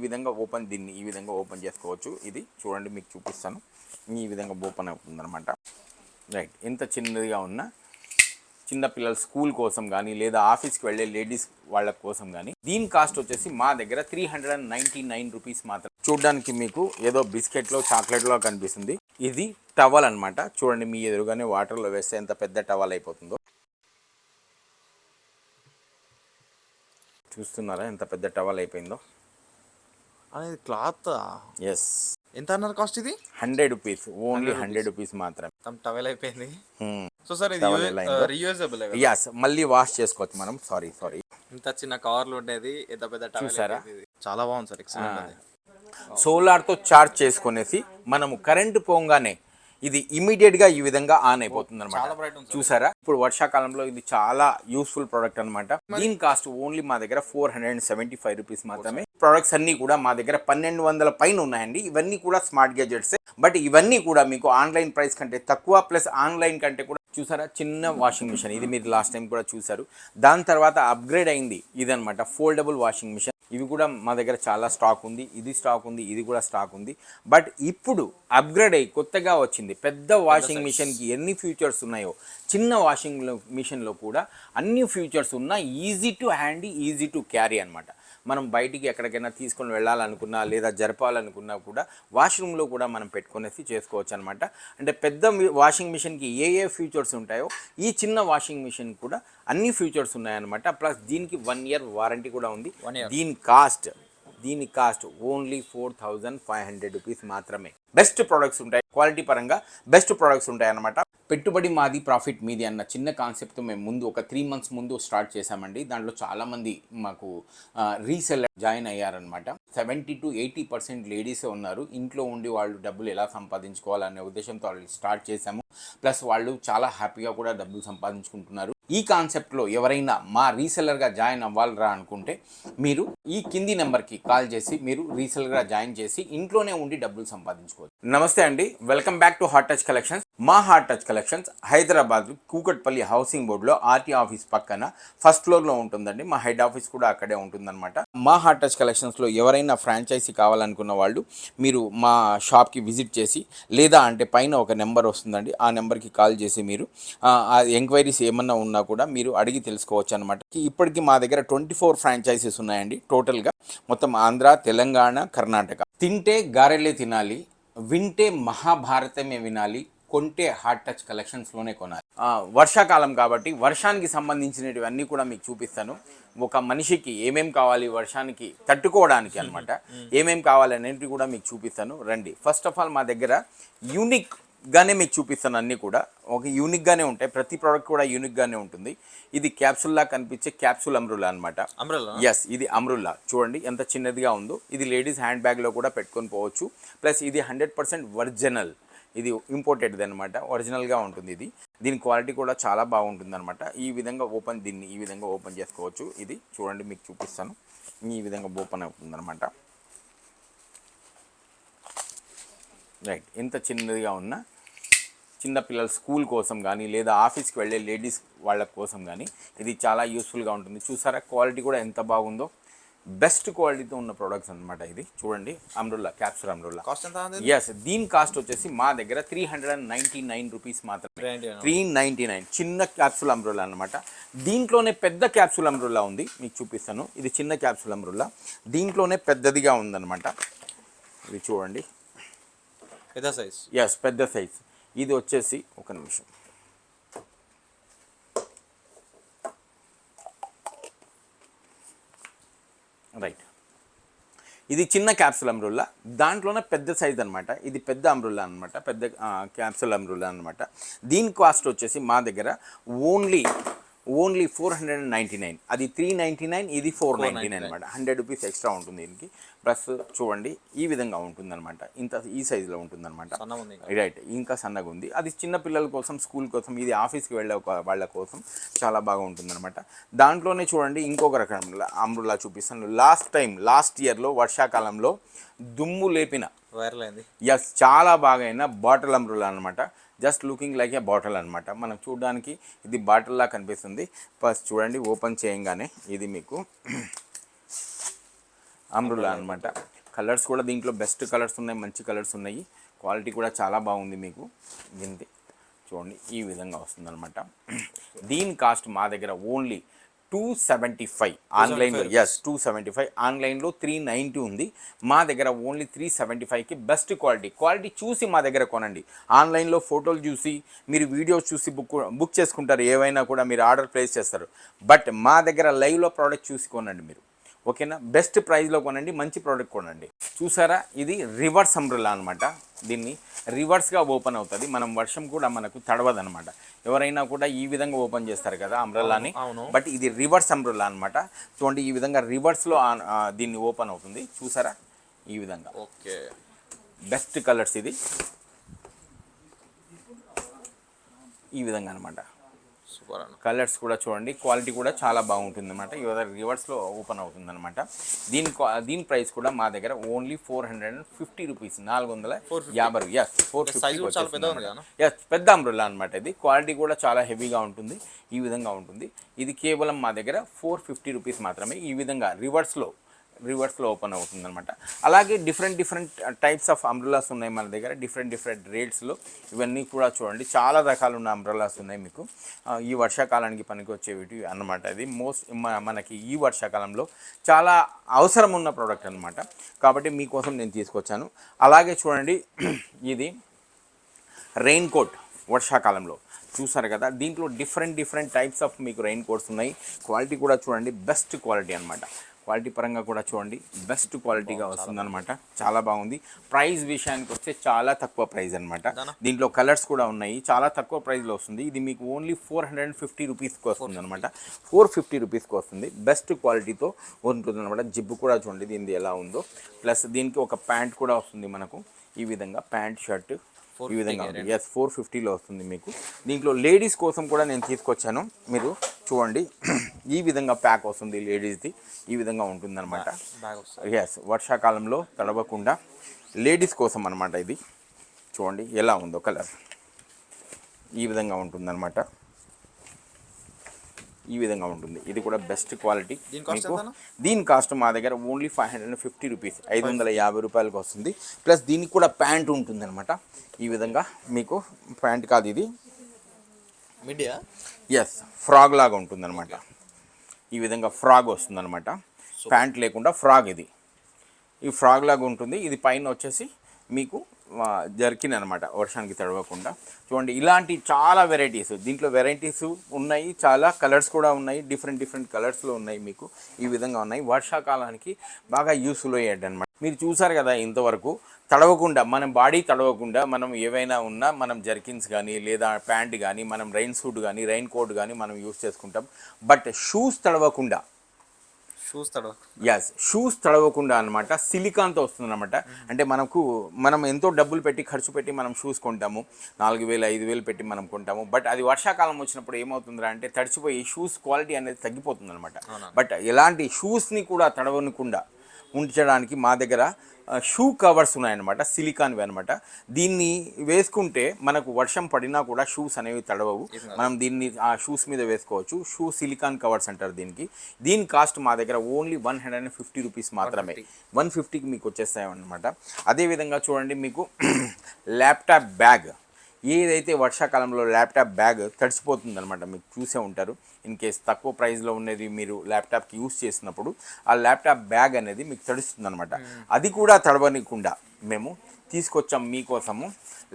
ఈ విధంగా దీన్ని ఈ విధంగా ఓపెన్ చేసుకోవచ్చు. ఇది చూడండి మీకు చూపిస్తాను. ఈ విధంగా ఓపెన్ అవుతుందన్నమాట. రైట్, ఎంత చిన్నదిగా ఉన్న చిన్న పిల్లల స్కూల్ కోసం కానీ లేదా ఆఫీస్కి వెళ్ళే లేడీస్ వాళ్ళ కోసం కానీ దీని కాస్ట్ వచ్చేసి మా దగ్గర 399 రూపీస్ మాత్రం. చూడడానికి మీకు ఏదో బిస్కెట్లో చాక్లెట్లో కనిపిస్తుంది. ఇది టవల్ అనమాట. చూడండి మీ ఎదురుగానే వాటర్లో వేస్తే ఎంత పెద్ద టవల్ అయిపోతుందో. చూస్తున్నారా ఎంత పెద్ద టవల్ అయిపోయిందో అనేది. Cloth yes. ఎంత అన్నారు కాస్ట్? ఇది 100 రూపీస్, ఓన్లీ 100 రూపీస్ మాత్రమే. టవల్ అయిపోయింది. సో సార్ ఇది రీయూజబుల్? యస్, మళ్ళీ వాష్ చేసుకోవచ్చు మనం. సారీ ఇంత చిన్న కవర్లు ఉండేది, ఎంత పెద్ద టవల్. చూసారా? చాలా బాగుంది సార్, ఎక్సలెంట్. సోలార్తో చార్జ్ చేసుకునేసి మనము కరెంటు పోగానే ఇది ఇమీడియట్గా ఈ విధంగా ఆన్ అయిపోతుంది అనమాట. చూసారా? ఇప్పుడు వర్షాకాలంలో ఇది చాలా యూస్ఫుల్ ప్రోడక్ట్ అనమాట. దీని కాస్ట్ ఓన్లీ మా దగ్గర 475 రూపీస్ మాత్రమే. ప్రొడక్ట్స్ అన్ని కూడా మా దగ్గర 1200 పైన ఉన్నాయండి. ఇవన్నీ కూడా స్మార్ట్ గ్యాజెట్స్, బట్ ఇవన్నీ కూడా మీకు ఆన్లైన్ ప్రైస్ కంటే తక్కువ, ప్లస్ ఆన్లైన్ కంటే కూడా. చూసారా? చిన్న వాషింగ్ మిషన్, ఇది మీరు లాస్ట్ టైం కూడా చూసారు. దాని తర్వాత అప్గ్రేడ్ అయింది ఇదనమాట, ఫోల్డబుల్ వాషింగ్ మిషన్. ఇవి కూడా మా దగ్గర చాలా స్టాక్ ఉంది. ఇది స్టాక్ ఉంది, ఇది కూడా స్టాక్ ఉంది. బట్ ఇప్పుడు అప్గ్రేడ్ అయ్యి కొత్తగా వచ్చింది పెద్ద వాషింగ్ మిషన్కి ఎన్ని ఫీచర్స్ ఉన్నాయో చిన్న వాషింగ్ మిషన్లో కూడా అన్ని ఫీచర్స్ ఉన్న easy to handy, easy to carry అనమాట. మనం బయటికి ఎక్కడికైనా తీసుకొని వెళ్ళాలనుకున్నా లేదా జరపాలనుకున్నా కూడా వాష్రూమ్లో కూడా మనం పెట్టుకునేసి చేసుకోవచ్చు అనమాట. అంటే పెద్ద వాషింగ్ మిషన్కి ఏ ఫీచర్స్ ఉంటాయో ఈ చిన్న వాషింగ్ మిషన్ కూడా అన్ని ఫీచర్స్ ఉన్నాయన్నమాట. ప్లస్ దీనికి 1 year వారంటీ కూడా ఉంది. దీని కాస్ట్ ఓన్లీ 4500 రూపీస్ మాత్రమే. బెస్ట్ ప్రొడక్ట్స్ ఉంటాయి, క్వాలిటీ పరంగా బెస్ట్ ప్రొడక్ట్స్ ఉంటాయి అన్నమాట. పెట్టుబడి మాది, ప్రాఫిట్ మీది అన్న చిన్న కాన్సెప్ట్తో మేము ముందు ఒక 3 months ముందు స్టార్ట్ చేశామండి. దాంట్లో చాలామంది మాకు రీసెల్లర్ జాయిన్ అయ్యారనమాట. 70 to 80% లేడీసే ఉన్నారు. ఇంట్లో ఉండి వాళ్ళు డబ్బులు ఎలా సంపాదించుకోవాలనే ఉద్దేశంతో వాళ్ళు స్టార్ట్ చేశాము. ప్లస్ వాళ్ళు చాలా హ్యాపీగా కూడా డబ్బులు సంపాదించుకుంటున్నారు. ఈ కాన్సెప్ట్లో ఎవరైనా మా రీసెల్లర్గా జాయిన్ అవ్వాలరా అనుకుంటే మీరు ఈ కింది నెంబర్కి కాల్ చేసి మీరు రీసెల్లర్గా జాయిన్ చేసి ఇంట్లోనే ఉండి డబ్బులు సంపాదించుకోవచ్చు. నమస్తే అండి, welcome back to heart touch collections. మా heart touch collections Hyderabad Kukatpally housing బోర్డులో ఆర్టీ ఆఫీస్ పక్కన ఫస్ట్ ఫ్లోర్లో ఉంటుందండి. మా హెడ్ ఆఫీస్ కూడా అక్కడే ఉంటుందన్నమాట. మా హార్ట్ టచ్ కలెక్షన్స్లో ఎవరైనా ఫ్రాంచైజీ కావాలనుకున్న వాళ్ళు మీరు మా షాప్కి విజిట్ చేసి, లేదా అంటే పైన ఒక నెంబర్ వస్తుందండి, ఆ నెంబర్కి కాల్ చేసి మీరు ఎంక్వైరీస్ ఏమన్నా ఉన్నా కూడా మీరు అడిగి తెలుసుకోవచ్చు అనమాట. ఇప్పటికీ మా దగ్గర 24 ఫ్రాంచైజీస్ ఉన్నాయండి టోటల్గా, మొత్తం ఆంధ్ర, తెలంగాణ, కర్ణాటక. తింటే గారెలే తినాలి, వింటే మహాభారతమే వినాలి, కొంటే హార్ట్ టచ్ కలెక్షన్స్లోనే కొనాలి. వర్షాకాలం కాబట్టి వర్షానికి సంబంధించినవన్నీ కూడా మీకు చూపిస్తాను. ఒక మనిషికి ఏమేమి కావాలి వర్షానికి తట్టుకోవడానికి అనమాట, ఏమేమి కావాలనేవి కూడా మీకు చూపిస్తాను. రండి. ఫస్ట్ ఆఫ్ ఆల్ మా దగ్గర యూనిక్గానే మీకు చూపిస్తాను. అన్నీ కూడా ఒక యూనిక్గానే ఉంటాయి, ప్రతి ప్రోడక్ట్ కూడా యూనిక్గానే ఉంటుంది. ఇది క్యాప్సూల్లా కనిపించే క్యాప్సూల్ అమ్రుల్లా అనమాట. ఎస్, ఇది అమ్రుల్లా. చూడండి ఎంత చిన్నదిగా ఉందో. ఇది లేడీస్ హ్యాండ్ బ్యాగ్లో కూడా పెట్టుకొని పోవచ్చు. ప్లస్ ఇది 100% ఒరిజినల్, ఇది ఇంపోర్టెడ్ది అనమాట, ఒరిజినల్గా ఉంటుంది ఇది. దీని క్వాలిటీ కూడా చాలా బాగుంటుంది అనమాట. ఈ విధంగా దీన్ని ఈ విధంగా ఓపెన్ చేసుకోవచ్చు. ఇది చూడండి మీకు చూపిస్తాను. ఈ విధంగా ఓపెన్ అవుతుంది అనమాట. రైట్, ఎంత చిన్నదిగా ఉన్న చిన్న పిల్లల స్కూల్ కోసం కానీ లేదా ఆఫీస్కి వెళ్ళే లేడీస్ వాళ్ళ కోసం కానీ ఇది చాలా యూస్ఫుల్గా ఉంటుంది. చూసారా? క్వాలిటీ కూడా ఎంత బాగుందో, బెస్ట్ క్వాలిటీతో ఉన్న ప్రోడక్ట్స్ అనమాట. ఇది చూడండి, అమ్రుల్లా క్యాప్సూల్ అమ్రుల్లా. కాస్ట్ ఎంత? ఎస్, దీని కాస్ట్ వచ్చేసి మా దగ్గర 399 రూపీస్ మాత్రమే. 399 చిన్న క్యాప్సూల్ అమ్రుల్లా అనమాట. దీంట్లోనే పెద్ద క్యాప్సూల్ అమ్రుల్లా ఉంది, మీకు చూపిస్తాను. ఇది చిన్న క్యాప్సూల్ అమ్రుల్లా, దీంట్లోనే పెద్దదిగా ఉందన్నమాట. ఇది చూడండి, పెద్ద సైజ్. ఎస్, పెద్ద సైజ్. ఇది వచ్చేసి ఒక నిమిషం, రైట్. ఇది చిన్న క్యాప్సూల్ అమ్రుల్లా, దాంట్లోనే పెద్ద సైజ్ అనమాట. ఇది పెద్ద అమ్రుల్లా అనమాట, పెద్ద క్యాప్సూల్ అమ్రుల్లా అనమాట. దీని కాస్ట్ వచ్చేసి మా దగ్గర ఓన్లీ 499. అది 399, ఇది 499 అనమాట. 100 రూపీస్ ఎక్స్ట్రా ఉంటుంది దీనికి. ప్లస్ చూడండి ఈ విధంగా ఉంటుంది అనమాట, ఈ సైజులో ఉంటుంది అనమాట. రైట్, ఇంకా సన్నగా ఉంది. అది చిన్న పిల్లల కోసం, స్కూల్ కోసం, ఇది ఆఫీస్కి వెళ్ళే వాళ్ళ కోసం చాలా బాగా ఉంటుంది అనమాట. దాంట్లోనే చూడండి ఇంకొక రకం అమ్రుల్లా చూపిస్తాను. లాస్ట్ ఇయర్లో వర్షాకాలంలో దుమ్ము లేపిన వైరల్ అయింది. ఎస్, చాలా బాగా అయిన బాటిల్ అమ్రుల్లా అనమాట. జస్ట్ లుకింగ్ లైక్ ఏ బాటిల్ అనమాట. మనం చూడడానికి ఇది బాటిల్లా కనిపిస్తుంది. ఫస్ట్ చూడండి ఓపెన్ చేయంగానే ఇది మీకు అంబ్రెల్లా అనమాట. కలర్స్ కూడా దీంట్లో బెస్ట్ కలర్స్ ఉన్నాయి, మంచి కలర్స్ ఉన్నాయి. క్వాలిటీ కూడా చాలా బాగుంది మీకు. దీనికి చూడండి ఈ విధంగా వస్తుందన్నమాట. దీని కాస్ట్ మా దగ్గర ఓన్లీ 275 ఆన్లైన్లో. ఎస్ 275 ఆన్లైన్లో 390 ఉంది. మా దగ్గర ఓన్లీ 375కి బెస్ట్ క్వాలిటీ చూసి మా దగ్గర కొనండి. ఆన్లైన్లో ఫోటోలు చూసి మీరు వీడియోస్ చూసి బుక్ చేసుకుంటారు, ఏవైనా కూడా మీరు ఆర్డర్ ప్లేస్ చేస్తారు. బట్ మా దగ్గర లైవ్లో ప్రోడక్ట్ చూసి కొనండి మీరు, ఓకేనా? బెస్ట్ ప్రైస్లో కొనండి, మంచి ప్రోడక్ట్ కొనండి. చూసారా, ఇది రివర్స్ అంబ్రెల్లా అనమాట. దీన్ని రివర్స్గా ఓపెన్ అవుతుంది. మనం వర్షం కూడా మనకు తడవదనమాట. ఎవరైనా కూడా ఈ విధంగా ఓపెన్ చేస్తారు కదా అంబ్రెల్లాని, బట్ ఇది రివర్స్ అంబ్రెల్లా అనమాట. చూడండి ఈ విధంగా రివర్స్లో దీన్ని ఓపెన్ అవుతుంది. చూసారా ఈ విధంగా. ఓకే, బెస్ట్ కలర్స్ ఇది ఈ విధంగా అనమాట. సూపర్ అన్న. కలర్స్ కూడా చూడండి, క్వాలిటీ కూడా చాలా బాగుంటుంది అనమాట. రివర్స్లో ఓపెన్ అవుతుంది అనమాట. దీని ప్రైస్ కూడా మా దగ్గర ఓన్లీ 450 రూపీస్, 450. ఎస్ 450. ఎస్ పెద్ద అంబ్రెల్లా అనమాట. ఇది క్వాలిటీ కూడా చాలా హెవీగా ఉంటుంది. ఈ విధంగా ఉంటుంది. ఇది కేవలం మా దగ్గర 450 రూపీస్ మాత్రమే. ఈ విధంగా రివర్స్లో ఓపెన్ అవుతుంది అనమాట. అలాగే డిఫరెంట్ టైప్స్ ఆఫ్ అంబ్రెల్లాస్ ఉన్నాయి మన దగ్గర, డిఫరెంట్ రేట్స్లో. ఇవన్నీ కూడా చూడండి, చాలా రకాలు ఉన్న అంబ్రెల్లాస్ ఉన్నాయి మీకు. ఈ వర్షాకాలానికి పనికి వచ్చేవి అన్నమాట. ఇది మనకి ఈ వర్షాకాలంలో చాలా అవసరం ఉన్న ప్రోడక్ట్ అనమాట. కాబట్టి మీకోసం నేను తీసుకొచ్చాను. అలాగే చూడండి, ఇది రెయిన్ కోట్ వర్షాకాలంలో చూసారు కదా. దీంట్లో డిఫరెంట్ టైప్స్ ఆఫ్ మీకు రెయిన్ కోట్స్ ఉన్నాయి. క్వాలిటీ కూడా చూడండి, బెస్ట్ క్వాలిటీ అనమాట. క్వాలిటీ పరంగా కూడా చూడండి, బెస్ట్ క్వాలిటీగా వస్తుందన్నమాట. చాలా బాగుంది. ప్రైస్ విషయానికి వస్తే చాలా తక్కువ ప్రైస్ అనమాట. దీంట్లో కలర్స్ కూడా ఉన్నాయి, చాలా తక్కువ ప్రైస్లో వస్తుంది. ఇది మీకు ఓన్లీ 450 రూపీస్కి వస్తుంది అనమాట. 450 రూపీస్కి వస్తుంది. బెస్ట్ క్వాలిటీతో ఉంటుంది అనమాట. జిబ్బు కూడా చూడండి దీనిది ఎలా ఉందో. ప్లస్ దీనికి ఒక ప్యాంట్ కూడా వస్తుంది మనకు. ఈ విధంగా ప్యాంట్ షర్ట్ ఈ విధంగా ఉంది. ఎస్ 450లో వస్తుంది మీకు. దీంట్లో లేడీస్ కోసం కూడా నేను తీసుకొచ్చాను. మీరు చూడండి ఈ విధంగా ప్యాక్ వస్తుంది లేడీస్ది. ఈ విధంగా ఉంటుందన్నమాట. ఎస్ వర్షాకాలంలో తడవకుండా లేడీస్ కోసం అనమాట. ఇది చూడండి ఎలా ఉందో కలర్. ఈ విధంగా ఉంటుందన్నమాట. ఈ విధంగా ఉంటుంది. ఇది కూడా బెస్ట్ క్వాలిటీ మీకు. దీని కాస్ట్ మా దగ్గర ఓన్లీ 550 రూపీస్, 550 రూపాయలకు వస్తుంది. ప్లస్ దీనికి కూడా ప్యాంట్ ఉంటుంది అనమాట. ఈ విధంగా మీకు ప్యాంట్ కాదు, ఇది మీడియా. ఎస్ ఫ్రాగ్ లాగా ఉంటుంది అనమాట. ఈ విధంగా ఫ్రాగ్ వస్తుంది అనమాట. ప్యాంట్ లేకుండా ఫ్రాగ్. ఇది ఈ ఫ్రాగ్ లాగా ఉంటుంది. ఇది పైన వచ్చేసి మీకు జర్కిన్ అనమాట, వర్షానికి తడవకుండా. చూడండి ఇలాంటి చాలా వెరైటీస్, దీంట్లో వెరైటీస్ ఉన్నాయి, చాలా కలర్స్ కూడా ఉన్నాయి. డిఫరెంట్ కలర్స్లో ఉన్నాయి మీకు. ఈ విధంగా ఉన్నాయి. వర్షాకాలానికి బాగా యూస్ఫుల్ అయ్యాడు అనమాట. మీరు చూసారు కదా, ఇంతవరకు తడవకుండా, మన బాడీ తడవకుండా మనం ఏవైనా ఉన్నా మనం జర్కిన్స్ కానీ లేదా ప్యాంట్ కానీ, మనం రెయిన్ సూట్ కానీ రెయిన్ కోట్ కానీ మనం యూస్ చేసుకుంటాం. బట్ షూస్ తడవకుండా, షూస్ తడవకుండా అనమాట. సిలికాన్తో వస్తుంది అనమాట. అంటే మనం ఎంతో డబ్బులు పెట్టి ఖర్చు పెట్టి మనం షూస్ కొంటాము, 4000 5000 పెట్టి మనం కొంటాము. బట్ అది వర్షాకాలం వచ్చినప్పుడు ఏమవుతుందిరా అంటే తడిచిపోయి షూస్ క్వాలిటీ అనేది తగ్గిపోతుంది అనమాట. బట్ ఎలాంటి షూస్ని కూడా తడవకుండా ఉంచడానికి మా దగ్గర షూ కవర్స్ ఉన్నాయన్నమాట, సిలికాన్వి అనమాట. దీన్ని వేసుకుంటే మనకు వర్షం పడినా కూడా షూస్ అనేవి తడవవు. మనం దీన్ని ఆ షూస్ మీద వేసుకోవచ్చు. షూ సిలికాన్ కవర్స్ అంటారు దీనికి. దీని కాస్ట్ మా దగ్గర ఓన్లీ 150 రూపీస్ మాత్రమే. 150కి మీకు వచ్చేస్తాయన్నమాట. అదేవిధంగా చూడండి, మీకు ల్యాప్టాప్ బ్యాగ్, ఏదైతే వర్షాకాలంలో ల్యాప్టాప్ బ్యాగ్ తడిసిపోతుందన్నమాట. మీకు చూసే ఉంటారు. ఇన్ కేస్ తక్కువ ప్రైస్లో ఉన్నది మీరు ల్యాప్టాప్కి యూస్ చేసినప్పుడు ఆ ల్యాప్టాప్ బ్యాగ్ అనేది మీకు తడుస్తుందన్నమాట. అది కూడా తడవనికుండా మేము తీసుకొచ్చాం మీకోసము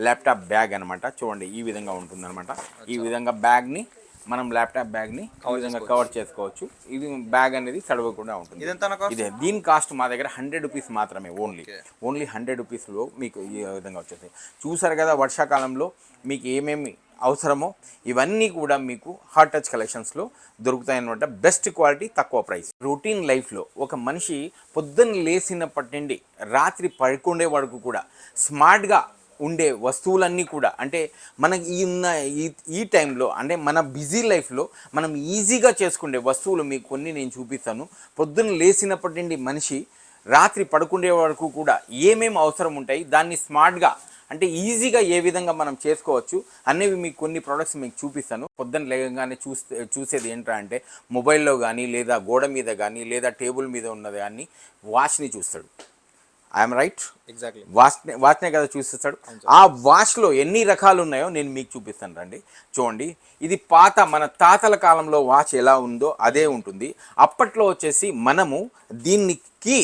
ల్యాప్టాప్ బ్యాగ్ అనమాట. చూడండి ఈ విధంగా ఉంటుందన్నమాట. ఈ విధంగా బ్యాగ్ని మనం ల్యాప్టాప్ బ్యాగ్ని ఈ విధంగా కవర్ చేసుకోవచ్చు. ఇది బ్యాగ్ అనేది తడవకుండా ఉంటుంది. ఇదే దీని కాస్ట్ మా దగ్గర 100 రూపీస్ మాత్రమే. ఓన్లీ 100 రూపీస్లో మీకు ఈ విధంగా వచ్చేస్తాయి. చూసారు కదా, వర్షాకాలంలో మీకు ఏమేమి అవసరమో ఇవన్నీ కూడా మీకు హాట్ టచ్ కలెక్షన్స్లో దొరుకుతాయన్నమాట. బెస్ట్ క్వాలిటీ, తక్కువ ప్రైస్. రొటీన్ లైఫ్లో ఒక మనిషి పొద్దున్న లేచినప్పటి నుండి రాత్రి పడుకునే వరకు కూడా స్మార్ట్గా ఉండే వస్తువులన్నీ కూడా, అంటే మనకి ఈ టైంలో, అంటే మన బిజీ లైఫ్లో మనం ఈజీగా చేసుకునే వస్తువులు మీకు కొన్ని నేను చూపిస్తాను. పొద్దున్న లేచినప్పటి నుండి మనిషి రాత్రి పడుకునే వరకు కూడా ఏమేమి అవసరం ఉంటాయి, దాన్ని స్మార్ట్గా అంటే ఈజీగా ఏ విధంగా మనం చేసుకోవచ్చు అనేవి మీకు కొన్ని ప్రోడక్ట్స్ మీకు చూపిస్తాను. పొద్దున్న లేవగానే చూసేది ఏంటంటే మొబైల్లో కానీ లేదా గోడ మీద కానీ లేదా టేబుల్ మీద ఉన్నది కానీ వాచ్ని చూస్తాడు. I'm right? ఎగ్జాక్ట్లీ. వాచ్నే కదా చూపిస్తాడు. ఆ వాచ్లో ఎన్ని రకాలు ఉన్నాయో నేను మీకు చూపిస్తాను రండి. చూడండి, ఇది పాత మన తాతల కాలంలో వాచ్ ఎలా ఉందో అదే ఉంటుంది. అప్పట్లో వచ్చేసి మనము దీనికి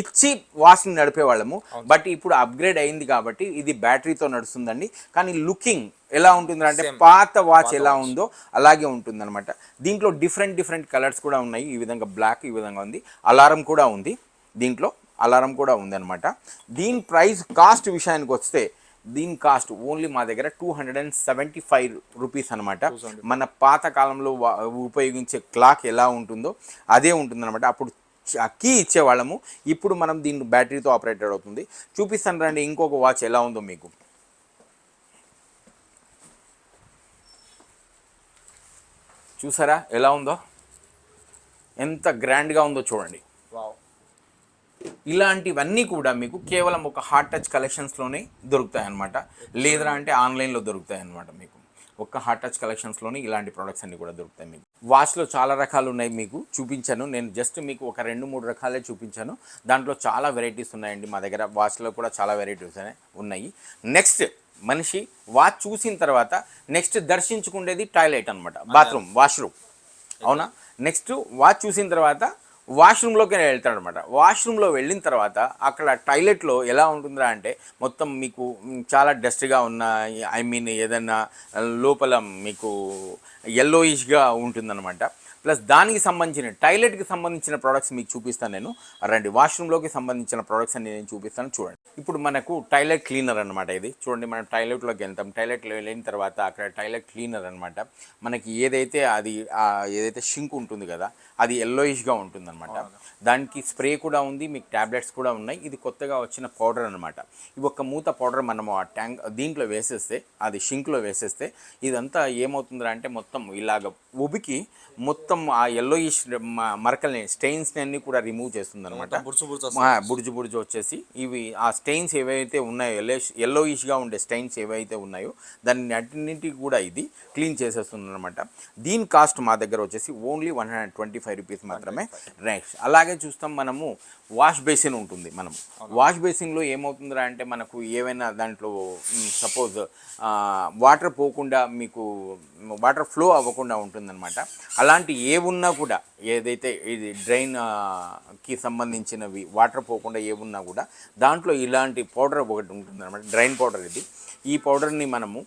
ఇచ్చి వాచ్ని నడిపేవాళ్ళము. బట్ ఇప్పుడు అప్గ్రేడ్ అయింది కాబట్టి ఇది బ్యాటరీతో నడుస్తుందండి. కానీ లుకింగ్ ఎలా ఉంటుంది అంటే పాత వాచ్ ఎలా ఉందో అలాగే ఉంటుంది అనమాట. దీంట్లో డిఫరెంట్ కలర్స్ కూడా ఉన్నాయి. ఈ విధంగా బ్లాక్, ఈ విధంగా ఉంది. అలారం కూడా ఉంది, దీంట్లో అలారం కూడా ఉందన్నమాట. దీని ప్రైస్ కాస్ట్ విషయానికి వస్తే దీని కాస్ట్ ఓన్లీ మా దగ్గర 275 రూపీస్ అనమాట. మన పాత కాలంలో ఉపయోగించే క్లాక్ ఎలా ఉంటుందో అదే ఉంటుందన్నమాట. అప్పుడు కీ ఇచ్చేవాళ్ళము, ఇప్పుడు మనం దీన్ని బ్యాటరీతో ఆపరేటెడ్ అవుతుంది. చూపిస్తాను రండి ఇంకొక వాచ్ ఎలా ఉందో మీకు. చూసారా ఎలా ఉందో, ఎంత గ్రాండ్గా ఉందో చూడండి. ఇలాంటివన్నీ కూడా మీకు కేవలం ఒక హార్ట్ టచ్ కలెక్షన్స్లోనే దొరుకుతాయి అన్నమాట. లేదా అంటే ఆన్లైన్లో దొరుకుతాయి అన్నమాట. మీకు ఒక్క హార్ట్ టచ్ కలెక్షన్స్లోనే ఇలాంటి ప్రోడక్ట్స్ అన్నీ కూడా దొరుకుతాయి. మీకు వాచ్లో చాలా రకాలు ఉన్నాయి, మీకు చూపించాను. నేను జస్ట్ మీకు ఒక 2-3 రకాలే చూపించాను. దాంట్లో చాలా వెరైటీస్ ఉన్నాయండి మా దగ్గర. వాచ్లో కూడా చాలా వెరైటీస్ ఉన్నాయి. నెక్స్ట్ మనిషి వాచ్ చూసిన తర్వాత నెక్స్ట్ దర్శించుకునేది టాయిలెట్ అనమాట, బాత్రూమ్, వాష్రూమ్. అవునా? నెక్స్ట్ వాచ్ చూసిన తర్వాత వాష్రూమ్లోకి వెళ్తాడు అనమాట. వాష్రూమ్లో వెళ్ళిన తర్వాత అక్కడ టాయిలెట్లో ఎలా ఉంటుందా అంటే మొత్తం మీకు చాలా డస్ట్గా ఉన్న, ఐ మీన్ ఏదన్నా లోపల మీకు ఎల్లోయిష్గా ఉంటుందన్నమాట. ప్లస్ దానికి సంబంధించిన టాయిలెట్కి సంబంధించిన ప్రోడక్ట్స్ మీకు చూపిస్తాను నేను. రండి, వాష్రూమ్లోకి సంబంధించిన ప్రోడక్ట్స్ అన్ని నేను చూపిస్తాను. చూడండి, ఇప్పుడు మనకు టాయిలెట్ క్లీనర్ అనమాట ఇది. చూడండి, మనం టాయిలెట్లోకి వెళ్తాం. టాయిలెట్లో వెళ్ళిన తర్వాత అక్కడ టాయిలెట్ క్లీనర్ అనమాట. మనకి ఏదైతే అది ఏదైతే షింక్ ఉంటుంది కదా, అది ఎల్లోయిష్గా ఉంటుందన్నమాట. దానికి స్ప్రే కూడా ఉంది, మీకు ట్యాబ్లెట్స్ కూడా ఉన్నాయి. ఇది కొత్తగా వచ్చిన పౌడర్ అనమాట. ఇవి ఒక మూత పౌడర్ మనము ఆ ట్యాంక్ దీంట్లో వేసేస్తే, అది షింక్లో వేసేస్తే ఇదంతా ఏమవుతుందా అంటే మొత్తం ఇలాగ ఉబికి మొత్తం ఆ ఎల్లోయిష్ మరకల్ని, స్టెయిన్స్ని అన్నీ కూడా రిమూవ్ చేస్తుంది అనమాట. బుర్జు వచ్చేసి ఇవి ఆ స్టెయిన్స్ ఏవైతే ఉన్నాయో, ఎల్లోయిష్గా ఉండే స్టెయిన్స్ ఏవైతే ఉన్నాయో దాన్ని అన్నింటికి కూడా ఇది క్లీన్ చేసేస్తుంది అనమాట. దీని కాస్ట్ మా దగ్గర వచ్చేసి ఓన్లీ 125 రూపీస్ మాత్రమే. రైట్, అలాగే చూస్తాం మనము వాష్ బేసిన్ ఉంటుంది. మనం వాష్ బేసిన్లో ఏమవుతుందా అంటే మనకు ఏవైనా దాంట్లో సపోజ్ వాటర్ పోకుండా, మీకు వాటర్ ఫ్లో అవ్వకుండా ఉంటుందన్నమాట. అలాంటి ఏవున్నా కూడా, ఏదైతే ఇది డ్రైన్కి సంబంధించినవి వాటర్ పోకుండా ఏవున్నా కూడా దాంట్లో ఇలాంటి పౌడర్ ఒకటి ఉంటుందన్నమాట. డ్రైన్ పౌడర్ ఇది. ఈ పౌడర్ని మనము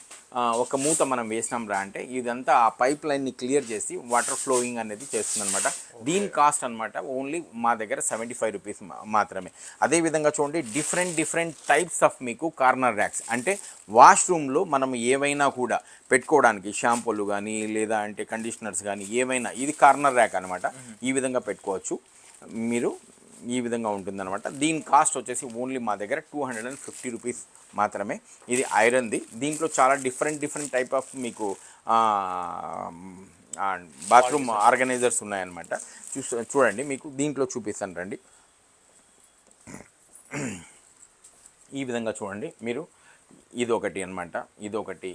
ఒక మూత మనం వేసినాం రా అంటే ఇదంతా ఆ పైప్ లైన్ని క్లియర్ చేసి వాటర్ ఫ్లోయింగ్ అనేది చేస్తుంది అనమాట. దీని కాస్ట్ అనమాట ఓన్లీ మా దగ్గర 75 రూపీస్ మాత్రమే. అదేవిధంగా చూడండి, డిఫరెంట్ టైప్స్ ఆఫ్ మీకు కార్నర్ ర్యాక్స్, అంటే వాష్రూమ్లో మనం ఏవైనా కూడా పెట్టుకోవడానికి షాంపూలు కానీ లేదా అంటే కండిషనర్స్ కానీ ఏవైనా, ఇది కార్నర్ ర్యాక్ అనమాట. ఈ విధంగా పెట్టుకోవచ్చు మీరు, ఈ విధంగా ఉంటుందన్నమాట. దీని కాస్ట్ వచ్చేసి ఓన్లీ మా దగ్గర 250 రూపీస్ మాత్రమే. ఇది ఐరన్ది. దీంట్లో చాలా డిఫరెంట్ టైప్ ఆఫ్ మీకు బాత్రూమ్ ఆర్గనైజర్స్ ఉన్నాయన్నమాట. చూడండి, మీకు దీంట్లో చూపిస్తాను రండి. ఈ విధంగా చూడండి మీరు, ఇదొకటి అనమాట, ఇదొకటి,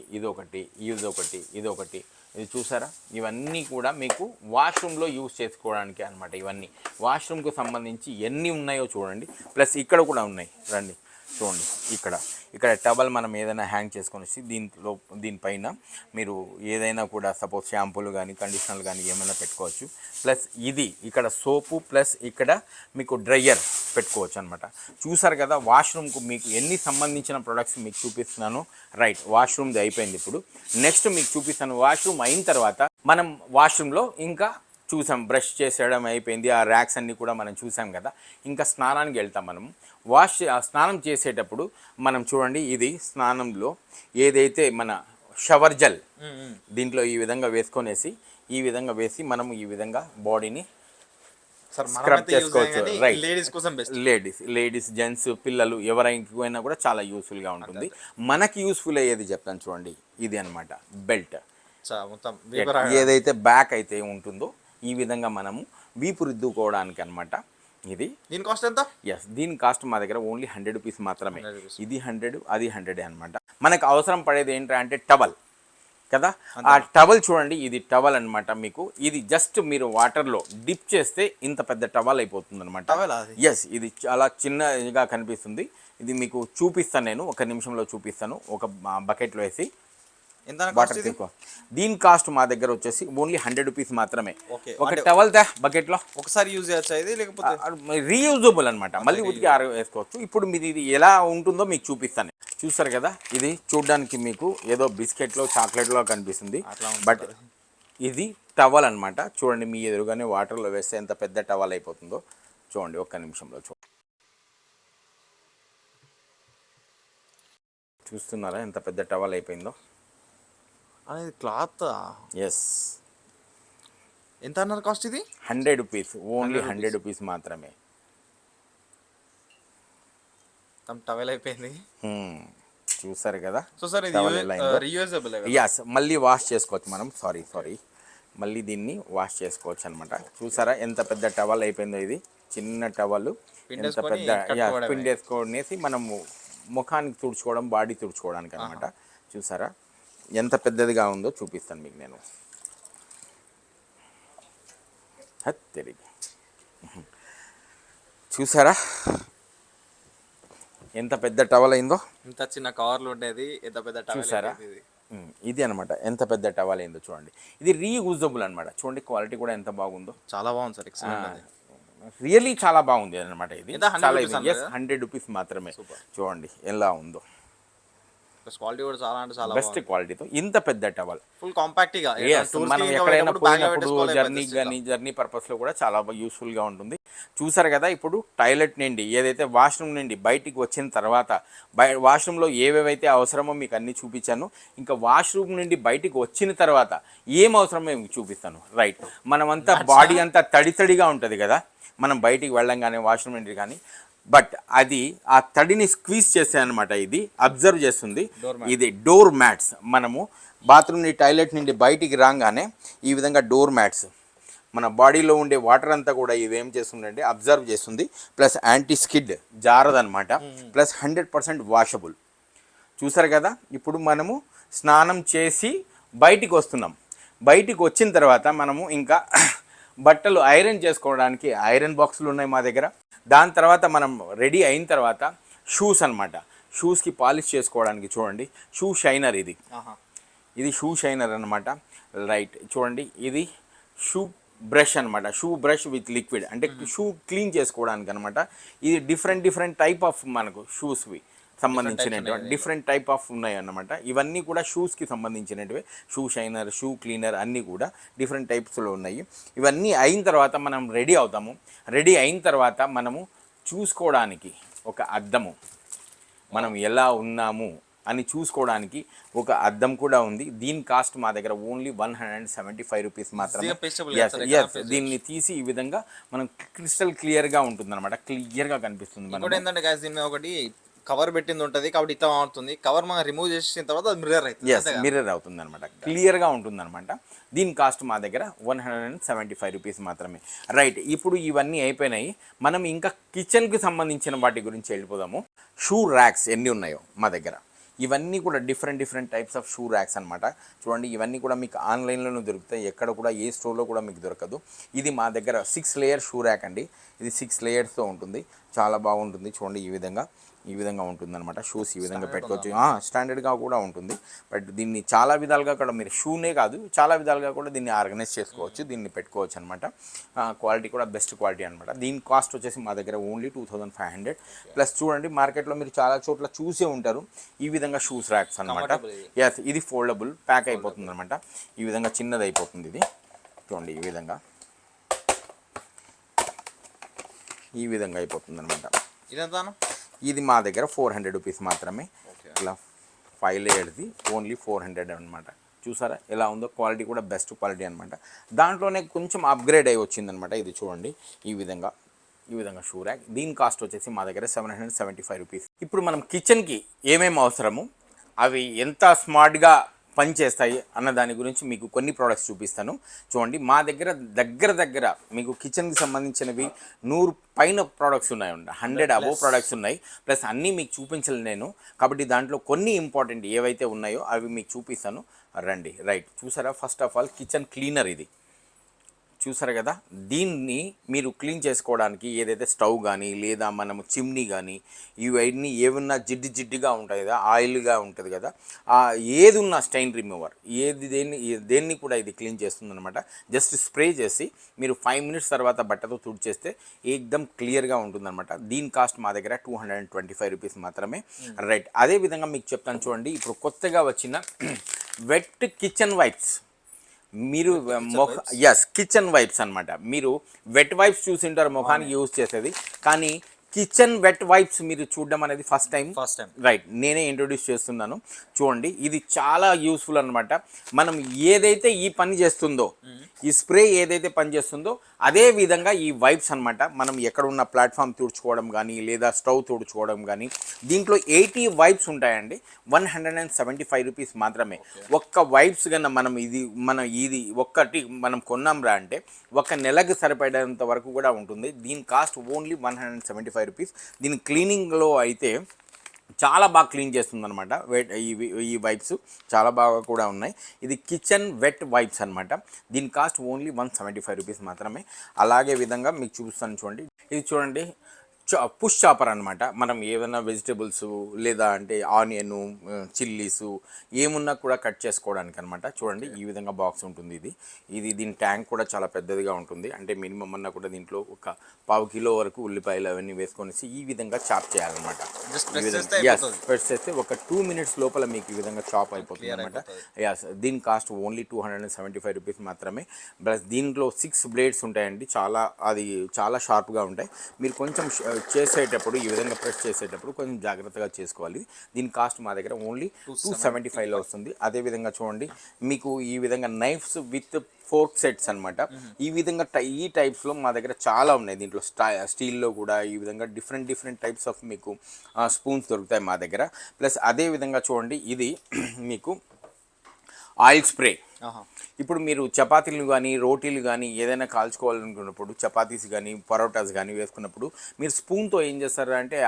ఇది చూసారా? ఇవన్నీ కూడా మీకు వాష్రూమ్లో యూజ్ చేసుకోవడానికి అనమాట. ఇవన్నీ వాష్రూమ్కి సంబంధించి ఎన్ని ఉన్నాయో చూడండి. ప్లస్ ఇక్కడ కూడా ఉన్నాయి, రండి చూడండి. ఇక్కడ టవల్ మనం ఏదైనా హ్యాంగ్ చేసుకొని వచ్చి దీనిపైన మీరు ఏదైనా కూడా సపోజ్ షాంపూలు కానీ కండిషనర్లు కానీ ఏమైనా పెట్టుకోవచ్చు. ప్లస్ ఇది ఇక్కడ సోపు, ప్లస్ ఇక్కడ మీకు డ్రయర్ పెట్టుకోవచ్చు అనమాట. చూసారు కదా, వాష్రూమ్కు మీకు ఎన్ని సంబంధించిన ప్రొడక్ట్స్ మీకు చూపిస్తున్నాను. రైట్, వాష్రూమ్ది అయిపోయింది. ఇప్పుడు నెక్స్ట్ మీకు చూపిస్తాను. వాష్రూమ్ అయిన తర్వాత మనం వాష్రూమ్లో ఇంకా చూసాం, బ్రష్ చేసేయడం అయిపోయింది, ఆ ర్యాక్స్ అన్నీ కూడా మనం చూసాం కదా. ఇంకా స్నానానికి వెళ్తాం మనం. స్నానం చేసేటప్పుడు మనం చూడండి, ఇది స్నానంలో ఏదైతే మన షవర్ జెల్ దీంట్లో ఈ విధంగా వేసుకొనేసి, ఈ విధంగా వేసి మనం ఈ విధంగా బాడీని స్క్రబ్ చేసుకోవచ్చు. రైట్, లేడీస్ జెంట్స్ పిల్లలు ఎవరైనా కూడా చాలా యూస్ఫుల్గా ఉంటుంది. మనకి యూస్ఫుల్ అయ్యేది చెప్తాను చూడండి, ఇది అనమాట బెల్ట్. ఏదైతే బ్యాక్ అయితే ఉంటుందో ఈ విధంగా మనము వీపు రుద్దుకోవడానికి అనమాట. ఇది దీని కాస్ట్ ఎంత? ఎస్, దీని కాస్ట్ మా దగ్గర ఓన్లీ 100 రూపీస్ మాత్రమే. 100 rupees. ఇది 100, అది 100 అనమాట. మనకు అవసరం పడేది ఏంటంటే టవల్ కదా. ఆ టవల్ చూడండి, ఇది టవల్ అనమాట. మీకు ఇది జస్ట్ మీరు వాటర్లో డిప్ చేస్తే ఇంత పెద్ద టవల్ అయిపోతుంది అనమాట. ఎస్, ఇది చాలా చిన్నగా కనిపిస్తుంది. ఇది మీకు చూపిస్తాను, నేను ఒక నిమిషంలో చూపిస్తాను. ఒక బకెట్లో వేసి వాటర్ తీసుకో. దీని కాస్ట్ మా దగ్గర వచ్చేసి ఓన్లీ 100 రూపీస్ మాత్రమే. ఒక టవల్ దా బకెట్లో ఒకసారి యూజ్ చేయొచ్చా ఇది, లేకపోతే రీయూజబుల్ అనమాట, మళ్ళీ ఉతికి వేసుకోవచ్చు. ఇప్పుడు మీరు ఇది ఎలా ఉంటుందో మీకు చూపిస్తాను. చూస్తారు కదా, ఇది చూడడానికి మీకు ఏదో బిస్కెట్లో చాక్లెట్లో కనిపిస్తుంది, బట్ ఇది టవల్ అనమాట. చూడండి, మీ ఎదురుగానే వాటర్లో వేస్తే ఎంత పెద్ద టవల్ అయిపోతుందో చూడండి. ఒక్క నిమిషంలో చూస్తున్నారా ఎంత పెద్ద టవల్ అయిపోయిందో అనేది. Cloth yes. ఎంత అన్నారు కాస్ట్ ఇది? 100 రూపీస్, ఓన్లీ 100 రూపీస్ మాత్రమే. టవల్ అయిపోయింది. చూసారు కదా. సో సార్ ఇది రీయూజబుల్. యస్, మళ్ళీ వాష్ చేసుకోవచ్చు మనం. సారీ, మళ్ళీ దీన్ని వాష్ చేసుకోవచ్చు అనమాట. చూసారా ఎంత పెద్ద టవల్ అయిపోయిందో. ఇది చిన్న టవల్, ఎంత పెద్ద పిండేసుకొనేసి మనము ముఖానికి తుడుచుకోవడం, బాడీ తుడుచుకోవడానికి అనమాట. చూసారా ఎంత పెద్దదిగా ఉందో చూపిస్తాను మీకు నేను. తిరిగి చూసారా ఎంత పెద్ద టవల్ అయిందో. ఇంత చిన్న కవర్లు ఉండేది, ఎంత పెద్ద టవల్ చూసారా. ఇది అనమాట ఎంత పెద్ద టవల్ అయిందో చూడండి. ఇది రీయూజబుల్ అనమాట. చూడండి క్వాలిటీ కూడా ఎంత బాగుందో. చాలా బాగుంది సార్, ఎక్సలెంట్. రియల్లీ చాలా బాగుంది అనమాట. ఇది చాలా 100 రూపీస్ మాత్రమే. చూడండి ఎలా ఉందో. క్వాలిటీ కూడా చాలా అంటే చాలా బెస్ట్ క్వాలిటీతో ఇంత పెద్ద టవల్, ఫుల్ కాంపాక్ట్ గా మనం ఎక్కడైనా పోయినప్పుడు జర్నీ పర్పస్ లో కూడా చాలా యూస్ఫుల్ గా ఉంటుంది. చూసారు కదా. ఇప్పుడు టాయిలెట్ నుండి ఏదైతే వాష్రూమ్ నుండి బయటికి వచ్చిన తర్వాత వాష్రూమ్లో ఏవేవైతే అవసరమో మీకు అన్నీ చూపించాను. ఇంకా వాష్రూమ్ నుండి బయటికి వచ్చిన తర్వాత ఏం అవసరమో మీకు చూపిస్తాను. రైట్, మనమంతా బాడీ అంతా తడిగా ఉంటుంది కదా మనం బయటికి వెళ్ళంగానే వాష్రూమ్ నుండి కానీ, బట్ అది ఆ తడిని స్క్వీజ్ చేసే అనమాట. ఇది అబ్జర్వ్ చేస్తుంది. ఇది డోర్ మ్యాట్స్. మనము బాత్రూమ్ నుండి టాయిలెట్ నుండి బయటికి రాగానే ఈ విధంగా డోర్ మ్యాట్స్ మన బాడీలో ఉండే వాటర్ అంతా కూడా ఇవేం చేస్తుందంటే అబ్జర్వ్ చేస్తుంది. ప్లస్ యాంటీ స్కిడ్ జారదనమాట. Plus 100% washable. చూసారు కదా. ఇప్పుడు మనము స్నానం చేసి బయటికి వస్తున్నాం. బయటికి వచ్చిన తర్వాత మనము ఇంకా బట్టలు ఐరన్ చేసుకోవడానికి ఐరన్ బాక్సులు ఉన్నాయి మా దగ్గర. దాని తర్వాత మనం రెడీ అయిన తర్వాత షూస్ అనమాట. షూస్కి పాలిష్ చేసుకోవడానికి చూడండి షూ షైనర్. ఇది షూ షైనర్ అనమాట. రైట్, చూడండి ఇది షూ బ్రష్ అనమాట. షూ బ్రష్ విత్ లిక్విడ్, అంటే షూ క్లీన్ చేసుకోవడానికి అనమాట. ఇది డిఫరెంట్ టైప్ ఆఫ్ మనకు షూస్వి సంబంధించినటువంటి డిఫరెంట్ టైప్ ఆఫ్ ఉన్నాయి అన్నమాట. ఇవన్నీ కూడా షూస్కి సంబంధించినవి. షూ షైనర్, షూ క్లీనర్ అన్నీ కూడా డిఫరెంట్ టైప్స్లో ఉన్నాయి. ఇవన్నీ అయిన తర్వాత మనం రెడీ అవుతాము. రెడీ అయిన తర్వాత మనము చూసుకోవడానికి ఒక అద్దము, మనం ఎలా ఉన్నాము అని చూసుకోవడానికి ఒక అద్దం కూడా ఉంది. దీని కాస్ట్ మా దగ్గర ఓన్లీ 175 రూపీస్ మాత్రమే. దీన్ని తీసి ఈ విధంగా మనం క్రిస్టల్ క్లియర్గా ఉంటుంది అనమాట. క్లియర్గా కనిపిస్తుంది. మనకి ఏంటంటే దీని మీద ఒకటి కవర్ పెట్టింది ఉంటుంది కాబట్టి ఇట్లా అవుతుంది. కవర్ మనం రిమూవ్ చేసిన తర్వాత అది మిర్రర్ అవుతుంది. మిర్రర్ అవుతుంది అనమాట. క్లియర్గా ఉంటుంది అనమాట. దీని కాస్ట్ మా దగ్గర 175 రూపీస్ మాత్రమే. రైట్, ఇప్పుడు ఇవన్నీ అయిపోయినాయి. మనం ఇంకా కిచెన్కి సంబంధించిన వాటి గురించి వెళ్ళిపోదాము. షూ ర్యాక్స్ ఎన్ని ఉన్నాయో మా దగ్గర. ఇవన్నీ కూడా different types of shoe racks అనమాట. చూడండి, ఇవన్నీ కూడా మీకు ఆన్లైన్లోనే దొరుకుతాయి. ఎక్కడ కూడా ఏ స్టోర్లో కూడా మీకు దొరకదు. ఇది మా దగ్గర 6 లేయర్ షూ ర్యాక్ అండి. ఇది 6 లేయర్స్తో ఉంటుంది. చాలా బాగుంటుంది. చూడండి, ఈ విధంగా ఉంటుంది అనమాట. షూస్ ఈ విధంగా పెట్టుకోవచ్చు. స్టాండర్డ్గా కూడా ఉంటుంది. బట్ దీన్ని చాలా విధాలుగా కూడా మీరు షూనే కాదు చాలా విధాలుగా కూడా దీన్ని ఆర్గనైజ్ చేసుకోవచ్చు, దీన్ని పెట్టుకోవచ్చు అనమాట. క్వాలిటీ కూడా బెస్ట్ క్వాలిటీ అనమాట. దీని కాస్ట్ వచ్చేసి మా దగ్గర ఓన్లీ 2500. ప్లస్ చూడండి, మార్కెట్లో మీరు చాలా చోట్ల చూసే ఉంటారు ఈ విధంగా షూస్ ర్యాక్స్ అనమాట. ఎస్, ఇది ఫోల్డబుల్ ప్యాక్ అయిపోతుంది అనమాట. ఈ విధంగా చిన్నది అయిపోతుంది. ఇది చూడండి, ఈ విధంగా అయిపోతుంది అనమాట. ఇది మా దగ్గర 400 రూపీస్ మాత్రమే. ఇలా 5 లేయర్ది ఓన్లీ 400 అనమాట. చూసారా ఎలా ఉందో. క్వాలిటీ కూడా బెస్ట్ క్వాలిటీ అనమాట. దాంట్లోనే కొంచెం అప్గ్రేడ్ అయి వచ్చిందనమాట. ఇది చూడండి, ఈ విధంగా షూ ర్యాక్. దీని కాస్ట్ వచ్చేసి మా దగ్గర 775 రూపీస్. ఇప్పుడు మనం కిచెన్కి ఏమేమి అవసరము, అవి ఎంత స్మార్ట్గా పనిచేస్తాయి అన్న దాని గురించి మీకు కొన్ని ప్రోడక్ట్స్ చూపిస్తాను. చూడండి, మా దగ్గర మీకు కిచెన్కి సంబంధించినవి 100 పైన ప్రోడక్ట్స్ ఉన్నాయి, 100 అబోవ్ ప్రోడక్ట్స్ ఉన్నాయి. ప్లస్ అన్నీ మీకు చూపించలేను నేను, కాబట్టి దాంట్లో కొన్ని ఇంపార్టెంట్ ఏవైతే ఉన్నాయో అవి మీకు చూపిస్తాను. రండి. రైట్, చూసారా? First of all kitchen cleaner ఇది చూసారు కదా. దీన్ని మీరు క్లీన్ చేసుకోవడానికి ఏదైతే స్టవ్ కానీ లేదా మనము చిమ్నీ కానీ ఇవన్నీ ఏమన్నా జిడ్డుగా ఉంటాయి కదా, ఆయిల్గా ఉంటుంది కదా, ఏది ఉన్న స్టెయిన్ రిమూవర్ దేన్ని కూడా ఇది క్లీన్ చేస్తుందన్నమాట. జస్ట్ స్ప్రే చేసి మీరు 5 మినిట్స్ తర్వాత బట్టతో తుడిచేస్తే ఏకదమ్ క్లియర్గా ఉంటుందన్నమాట. దీని కాస్ట్ మా దగ్గర 225 రూపీస్ మాత్రమే. రైట్, అదేవిధంగా మీకు చెప్తాను చూడండి, ఇప్పుడు కొత్తగా వచ్చిన వెట్ కిచెన్ వైప్స్. మీరు కిచెన్ వైప్స్ అనమాట. మీరు వెట్ వైప్స్ చూసి ఉంటారు ముఖానికి యూజ్ చేసేది, కానీ కిచెన్ వెట్ వైప్స్ మీరు చూడడం అనేది ఫస్ట్ టైం. రైట్, నేనే ఇంట్రొడ్యూస్ చేస్తున్నాను. చూడండి, ఇది చాలా యూస్ఫుల్ అనమాట. మనం ఏదైతే ఈ పని చేస్తుందో, ఈ స్ప్రే ఏదైతే పని చేస్తుందో అదే విధంగా ఈ వైప్స్ అనమాట. మనం ఎక్కడున్న ప్లాట్ఫామ్ తుడుచుకోవడం కానీ లేదా స్టవ్ తుడుచుకోవడం కానీ, దీంట్లో 80 వైప్స్ ఉంటాయండి. 175 రూపీస్ మాత్రమే. ఒక్క వైప్స్ కన్నా ఇది ఒక్కటి మనం కొన్నాంరా అంటే ఒక నెలకు సరిపడేంత వరకు కూడా ఉంటుంది. దీని కాస్ట్ ఓన్లీ 175 రూపీస్. దీని క్లీనింగ్లో అయితే చాలా బాగా క్లీన్ చేస్తుంది అనమాట. ఈ వైప్స్ చాలా బాగా కూడా ఉన్నాయి. ఇది కిచెన్ వెట్ వైప్స్ అనమాట. దీని కాస్ట్ ఓన్లీ 175 రూపీస్ మాత్రమే. అలాగే విధంగా మీకు చూపిస్తాను చూడండి, ఇది చూడండి పుష్ చాపర్ అనమాట. మనం ఏదైనా వెజిటేబుల్స్ లేదా అంటే ఆనియన్, చిల్లీసు ఏమున్నా కూడా కట్ చేసుకోవడానికి అనమాట. చూడండి, ఈ విధంగా బాక్స్ ఉంటుంది. దీని ట్యాంక్ కూడా చాలా పెద్దదిగా ఉంటుంది. అంటే మినిమం అన్నా కూడా దీంట్లో ఒక 1/2 కిలో వరకు ఉల్లిపాయలు అవన్నీ వేసుకొనేసి ఈ విధంగా చాప్ చేయాలన్నమాట. ప్రెస్ చేస్తే ఒక 2 మినిట్స్ లోపల మీకు ఈ విధంగా చాప్ అయిపోతుంది అనమాట. దీని కాస్ట్ ఓన్లీ 275 రూపీస్ మాత్రమే. ప్లస్ దీంట్లో 6 బ్లేడ్స్ ఉంటాయండి. చాలా షార్ప్గా ఉంటాయి. మీరు కొంచెం చేసేటప్పుడు ఈ విధంగా ప్రెస్ చేసేటప్పుడు కొంచెం జాగ్రత్తగా చేసుకోవాలి. దీని కాస్ట్ మా దగ్గర ఓన్లీ 275లో వస్తుంది. అదేవిధంగా చూడండి, మీకు ఈ విధంగా నైఫ్స్ విత్ ఫోర్క్ సెట్స్ అనమాట. ఈ విధంగా ఈ టైప్స్లో మా దగ్గర చాలా ఉన్నాయి. దీంట్లో స్టీల్లో కూడా ఈ విధంగా డిఫరెంట్ టైప్స్ ఆఫ్ మీకు స్పూన్స్ దొరుకుతాయి మా దగ్గర. ప్లస్ అదేవిధంగా చూడండి, ఇది మీకు ఆయిల్ స్ప్రే. ఇప్పుడు మీరు చపాతీలు కానీ రోటీలు కానీ ఏదైనా కాల్చుకోవాలనుకున్నప్పుడు, చపాతీస్ కానీ పరోటాస్ కానీ వేసుకున్నప్పుడు మీరు స్పూన్తో ఏం చేస్తారు అంటే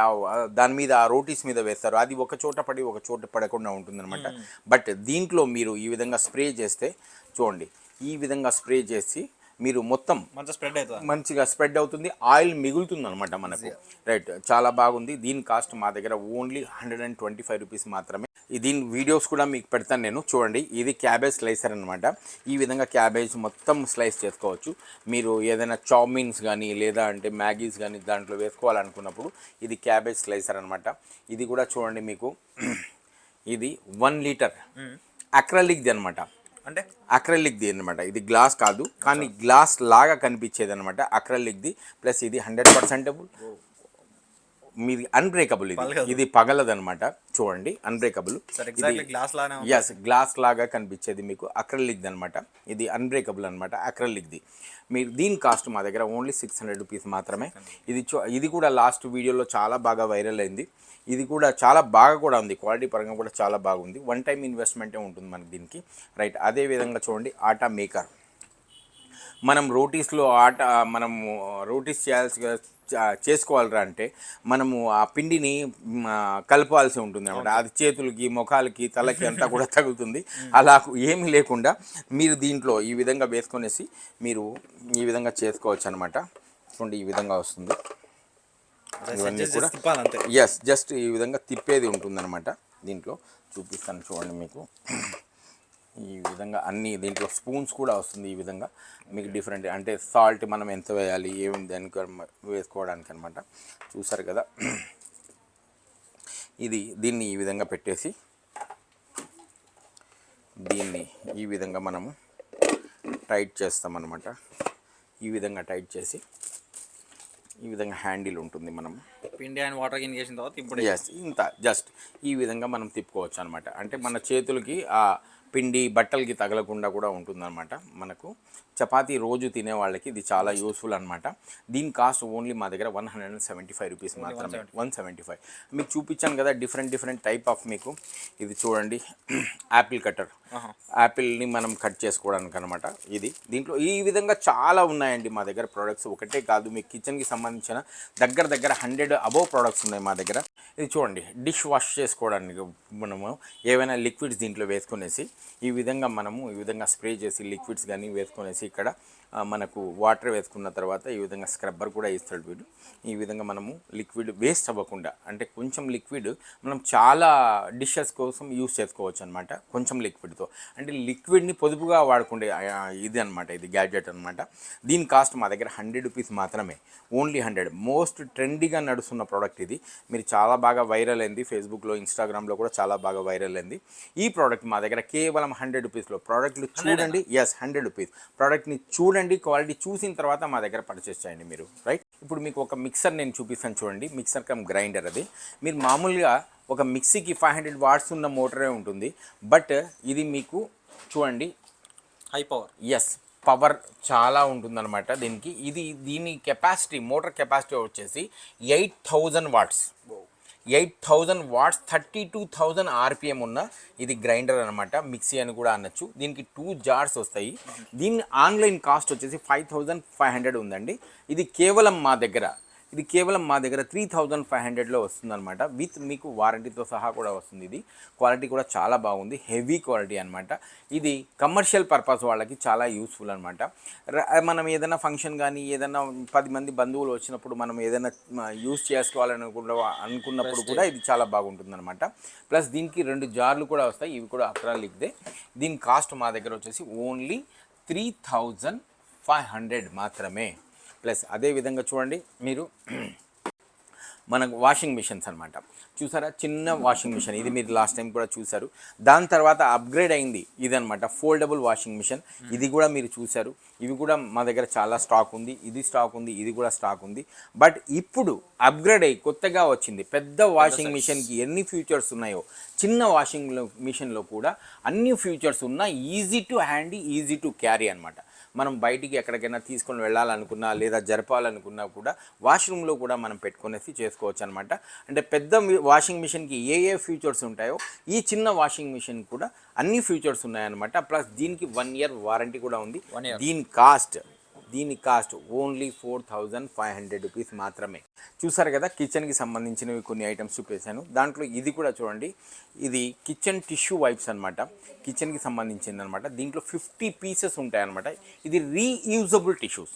దాని మీద ఆ రోటీస్ మీద వేస్తారు. అది ఒక చోట పడి ఒక చోట పడకుండా ఉంటుందన్నమాట. బట్ దీంట్లో మీరు ఈ విధంగా స్ప్రే చేస్తే చూడండి, ఈ విధంగా స్ప్రే చేసి మీరు మొత్తం మంచిగా స్ప్రెడ్ అవుతుంది. ఆయిల్ మిగులుతుంది అనమాట మనకు. రైట్, చాలా బాగుంది. దీని కాస్ట్ మా దగ్గర ఓన్లీ 125 రూపీస్ మాత్రమే. దీని వీడియోస్ కూడా మీకు పెడతాను నేను. చూడండి, ఇది క్యాబేజ్ స్లైసర్ అనమాట. ఈ విధంగా క్యాబేజ్ మొత్తం స్లైస్ చేసుకోవచ్చు. మీరు ఏదైనా చౌమీన్స్ కానీ లేదా అంటే మ్యాగీస్ కానీ దాంట్లో వేసుకోవాలనుకున్నప్పుడు ఇది క్యాబేజ్ స్లైసర్ అనమాట. ఇది కూడా చూడండి, మీకు ఇది 1 లీటర్ అక్రలిక్ది అనమాట. అంటే అక్రలిక్ది అనమాట. ఇది గ్లాస్ కాదు, కానీ గ్లాస్ లాగా కనిపించేది అనమాట అక్రలిక్ది. ప్లస్ ఇది 100% మీది అన్బ్రేకబుల్. ఇది పగలదనమాట. చూడండి, అన్బ్రేకబుల్. గ్లాస్ లాగా కనిపించేది మీకు అక్రలిక్ అనమాట. ఇది అన్బ్రేకబుల్ అనమాట, అక్రలిక్ది. మీరు దీని కాస్ట్ మా దగ్గర ఓన్లీ 600 రూపీస్ మాత్రమే. ఇది కూడా లాస్ట్ వీడియోలో చాలా బాగా వైరల్ అయింది. ఇది కూడా చాలా బాగా కూడా ఉంది, క్వాలిటీ పరంగా కూడా చాలా బాగుంది. 1 టైం ఇన్వెస్ట్మెంటే ఉంటుంది మనకి దీనికి. రైట్, అదేవిధంగా చూడండి, ఆటా మేకర్. మనం రోటీస్ చేసుకోవాలరా అంటే మనము ఆ పిండిని కలపాల్సి ఉంటుంది అన్నమాట. అది చేతులకి, ముఖాలకి, తలకి అంతా కూడా తగులుతుంది. అలా ఏమీ లేకుండా మీరు దీంట్లో ఈ విధంగా వేసుకొనేసి మీరు ఈ విధంగా చేసుకోవచ్చు అనమాట. చూడండి, ఈ విధంగా వస్తుంది. ఇవన్నీ కూడా జస్ట్ ఈ విధంగా తిప్పేది ఉంటుందన్నమాట. దీంట్లో చూపిస్తాను చూడండి, మీకు ఈ విధంగా అన్ని దీంట్లో స్పూన్స్ కూడా వస్తుంది. ఈ విధంగా మీకు డిఫరెంట్ అంటే సాల్ట్ మనం ఎంత వేయాలి ఏమి దానికి వేసుకోవడానికి అనమాట. చూసారు కదా, దీన్ని ఈ విధంగా పెట్టేసి దీన్ని ఈ విధంగా మనము టైట్ చేస్తామన్నమాట. ఈ విధంగా టైట్ చేసి ఈ విధంగా హ్యాండిల్ ఉంటుంది. మనం పిండి అండ్ వాటర్ ఇన్కేసిన తర్వాత ఇంత జస్ట్ ఈ విధంగా మనం తిప్పుకోవచ్చు అనమాట. అంటే మన చేతులకి ఆ పిండి బట్టలకి తగలకుండా కూడా ఉంటుందన్నమాట. మనకు చపాతీ రోజు తినే వాళ్ళకి ఇది చాలా యూస్ఫుల్ అనమాట. దీని కాస్ట్ ఓన్లీ మా దగ్గర 175 రూపీస్ మాత్రమే. 175 మీకు చూపించాను కదా, డిఫరెంట్ టైప్ ఆఫ్ మీకు ఇది చూడండి యాపిల్ కటర్, యాపిల్ని మనం కట్ చేసుకోవడానికి అనమాట. ఇది దీంట్లో ఈ విధంగా చాలా ఉన్నాయండి మా దగ్గర ప్రోడక్ట్స్. ఒకటే కాదు, మీకు కిచెన్కి సంబంధించిన దగ్గర 100 అబోవ్ ప్రోడక్ట్స్ ఉన్నాయి మా దగ్గర. ఇది చూడండి, డిష్ వాష్ చేసుకోవడానికి మనము ఏవైనా లిక్విడ్స్ దీంట్లో వేసుకునేసి ఈ విధంగా స్ప్రే చేసి లిక్విడ్స్ కానీ వేసుకునేసి ఇక్కడ మనకు వాటర్ వేసుకున్న తర్వాత ఈ విధంగా స్క్రబ్బర్ కూడా ఇస్తాడు వీడు. ఈ విధంగా మనము లిక్విడ్ వేస్ట్ అవ్వకుండా, అంటే కొంచెం లిక్విడ్ మనం చాలా డిషెస్ కోసం యూస్ చేసుకోవచ్చు అనమాట. కొంచెం లిక్విడ్తో అంటే లిక్విడ్ని పొదుపుగా వాడుకుంటే ఇది అనమాట, ఇది గ్యాడ్జెట్ అనమాట. దీని కాస్ట్ మా దగ్గర 100 రూపీస్ మాత్రమే, ఓన్లీ 100. మోస్ట్ ట్రెండీగా నడుస్తున్న ప్రోడక్ట్ ఇది. మీరు చాలా బాగా వైరల్ అయింది, ఫేస్బుక్లో ఇన్స్టాగ్రామ్లో కూడా చాలా బాగా వైరల్ అయింది. ఈ ప్రోడక్ట్ మా దగ్గర కేవలం 100 రూపీస్లో. ప్రోడక్ట్లు చూడండి, 100 రూపీస్ ప్రోడక్ట్ని చూడండి, క్వాలిటీ చూసిన తర్వాత మా దగ్గర పర్చేస్ చేయండి మీరు, రైట్. ఇప్పుడు మీకు ఒక మిక్సర్ నేను చూపిస్తాను చూడండి, మిక్సర్ కమ్ గ్రైండర్. అది మీరు మామూలుగా ఒక మిక్సీకి 500 వాట్స్ ఉన్న మోటరే ఉంటుంది, బట్ ఇది మీకు చూడండి హై పవర్. ఎస్, పవర్ చాలా ఉంటుందన్నమాట దీనికి. దీని కెపాసిటీ, మోటార్ కెపాసిటీ వచ్చేసి 8000 వాట్స్. 8000 వాట్స్, 32,000 ఆర్పిఎం ఉన్న ఇది గ్రైండర్ అనమాట. మిక్సీ అని కూడా అనొచ్చు. దీనికి 2 జార్స్ వస్తాయి. దీని ఆన్లైన్ కాస్ట్ వచ్చేసి 5500 ఉందండి. ఇది కేవలం మా దగ్గర 3500లో వస్తుందన్నమాట. విత్ మీకు వారంటీతో సహా కూడా వస్తుంది. ఇది క్వాలిటీ కూడా చాలా బాగుంది, హెవీ క్వాలిటీ అనమాట. ఇది కమర్షియల్ పర్పస్ వాళ్ళకి చాలా యూస్ఫుల్ అనమాట. మనం ఏదైనా ఫంక్షన్ కానీ ఏదైనా 10 మంది బంధువులు వచ్చినప్పుడు మనం ఏదైనా యూస్ అనుకున్నప్పుడు కూడా ఇది చాలా బాగుంటుంది అనమాట. ప్లస్ దీనికి 2 జార్లు కూడా వస్తాయి, ఇవి కూడా అప్రా లిక్దే. దీని కాస్ట్ మా దగ్గర వచ్చేసి ఓన్లీ 3500 మాత్రమే. ప్లస్ అదేవిధంగా చూడండి, మీరు మనకు వాషింగ్ మిషన్స్ అనమాట. చూసారా, చిన్న వాషింగ్ మిషన్. ఇది మీరు లాస్ట్ టైం కూడా చూసారు. దాని తర్వాత అప్గ్రేడ్ అయింది ఇదనమాట, ఫోల్డబుల్ వాషింగ్ మిషన్. ఇది కూడా మీరు చూసారు. ఇవి కూడా మా దగ్గర చాలా స్టాక్ ఉంది. ఇది స్టాక్ ఉంది, ఇది కూడా స్టాక్ ఉంది. బట్ ఇప్పుడు అప్గ్రేడ్ అయ్యి కొత్తగా వచ్చింది పెద్ద వాషింగ్ మిషన్కి ఎన్ని ఫీచర్స్ ఉన్నాయో, చిన్న వాషింగ్ మిషన్లో కూడా అన్ని ఫీచర్స్ ఉన్న easy to handy, easy to carry అనమాట. మనం బయటికి ఎక్కడికైనా తీసుకొని వెళ్ళాలనుకున్నా లేదా జరపాలనుకున్నా కూడా వాష్రూమ్లో కూడా మనం పెట్టుకునేసి చేసుకోవచ్చు అనమాట. అంటే పెద్ద వాషింగ్ మిషన్కి ఏ ఫీచర్స్ ఉంటాయో ఈ చిన్న వాషింగ్ మిషన్ కూడా అన్ని ఫీచర్స్ ఉన్నాయన్నమాట. ప్లస్ దీనికి 1 ఇయర్ వారంటీ కూడా ఉంది. దీని కాస్ట్ ఓన్లీ 4500 రూపీస్ మాత్రమే. చూసారు కదా, కిచెన్కి సంబంధించినవి కొన్ని ఐటమ్స్ చూపేశాను. దాంట్లో ఇది కూడా చూడండి, ఇది కిచెన్ టిష్యూ వైప్స్ అనమాట. కిచెన్కి సంబంధించింది అనమాట. దీంట్లో 50 పీసెస్ ఉంటాయన్నమాట. ఇది రీయూజబుల్ టిష్యూస్.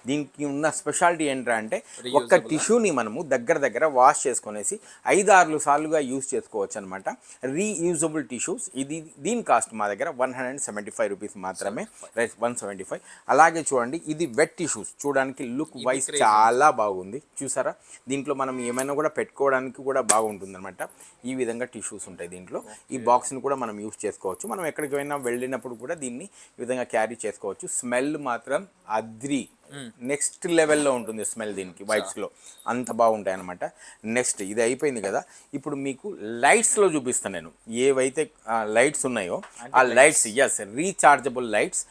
దీనికి ఉన్న స్పెషాలిటీ ఏంటంటే ఒక్క టిష్యూని మనము దగ్గర వాష్ చేసుకునేసి 5-6 సార్లుగా యూజ్ చేసుకోవచ్చు అనమాట. Reusable tissues. దీని కాస్ట్ మా దగ్గర 175 రూపీస్ మాత్రమే, 175. అలాగే చూడండి, ఇది వెట్ టిష్యూస్. చూడడానికి లుక్ వైజ్ చాలా బాగుంది. చూసారా, దీంట్లో మనం ఏమైనా కూడా పెట్టుకోవడానికి కూడా బాగుంటుంది అనమాట. ఈ విధంగా టిష్యూస్ ఉంటాయి దీంట్లో. ఈ బాక్స్ని కూడా మనం యూజ్ చేసుకోవచ్చు. మనం ఎక్కడికి అయినా వెళ్ళినప్పుడు కూడా దీన్ని ఈ విధంగా క్యారీ చేసుకోవచ్చు. స్మెల్ మాత్రం అద్రి నెక్స్ట్ లెవెల్లో ఉంటుంది స్మెల్ దీనికి, వైప్స్లో అంత బాగుంటాయి అనమాట. నెక్స్ట్ ఇది అయిపోయింది కదా, ఇప్పుడు మీకు లైట్స్లో చూపిస్తాను నేను. ఏవైతే లైట్స్ ఉన్నాయో ఆ లైట్స్, రీఛార్జబుల్ లైట్స్.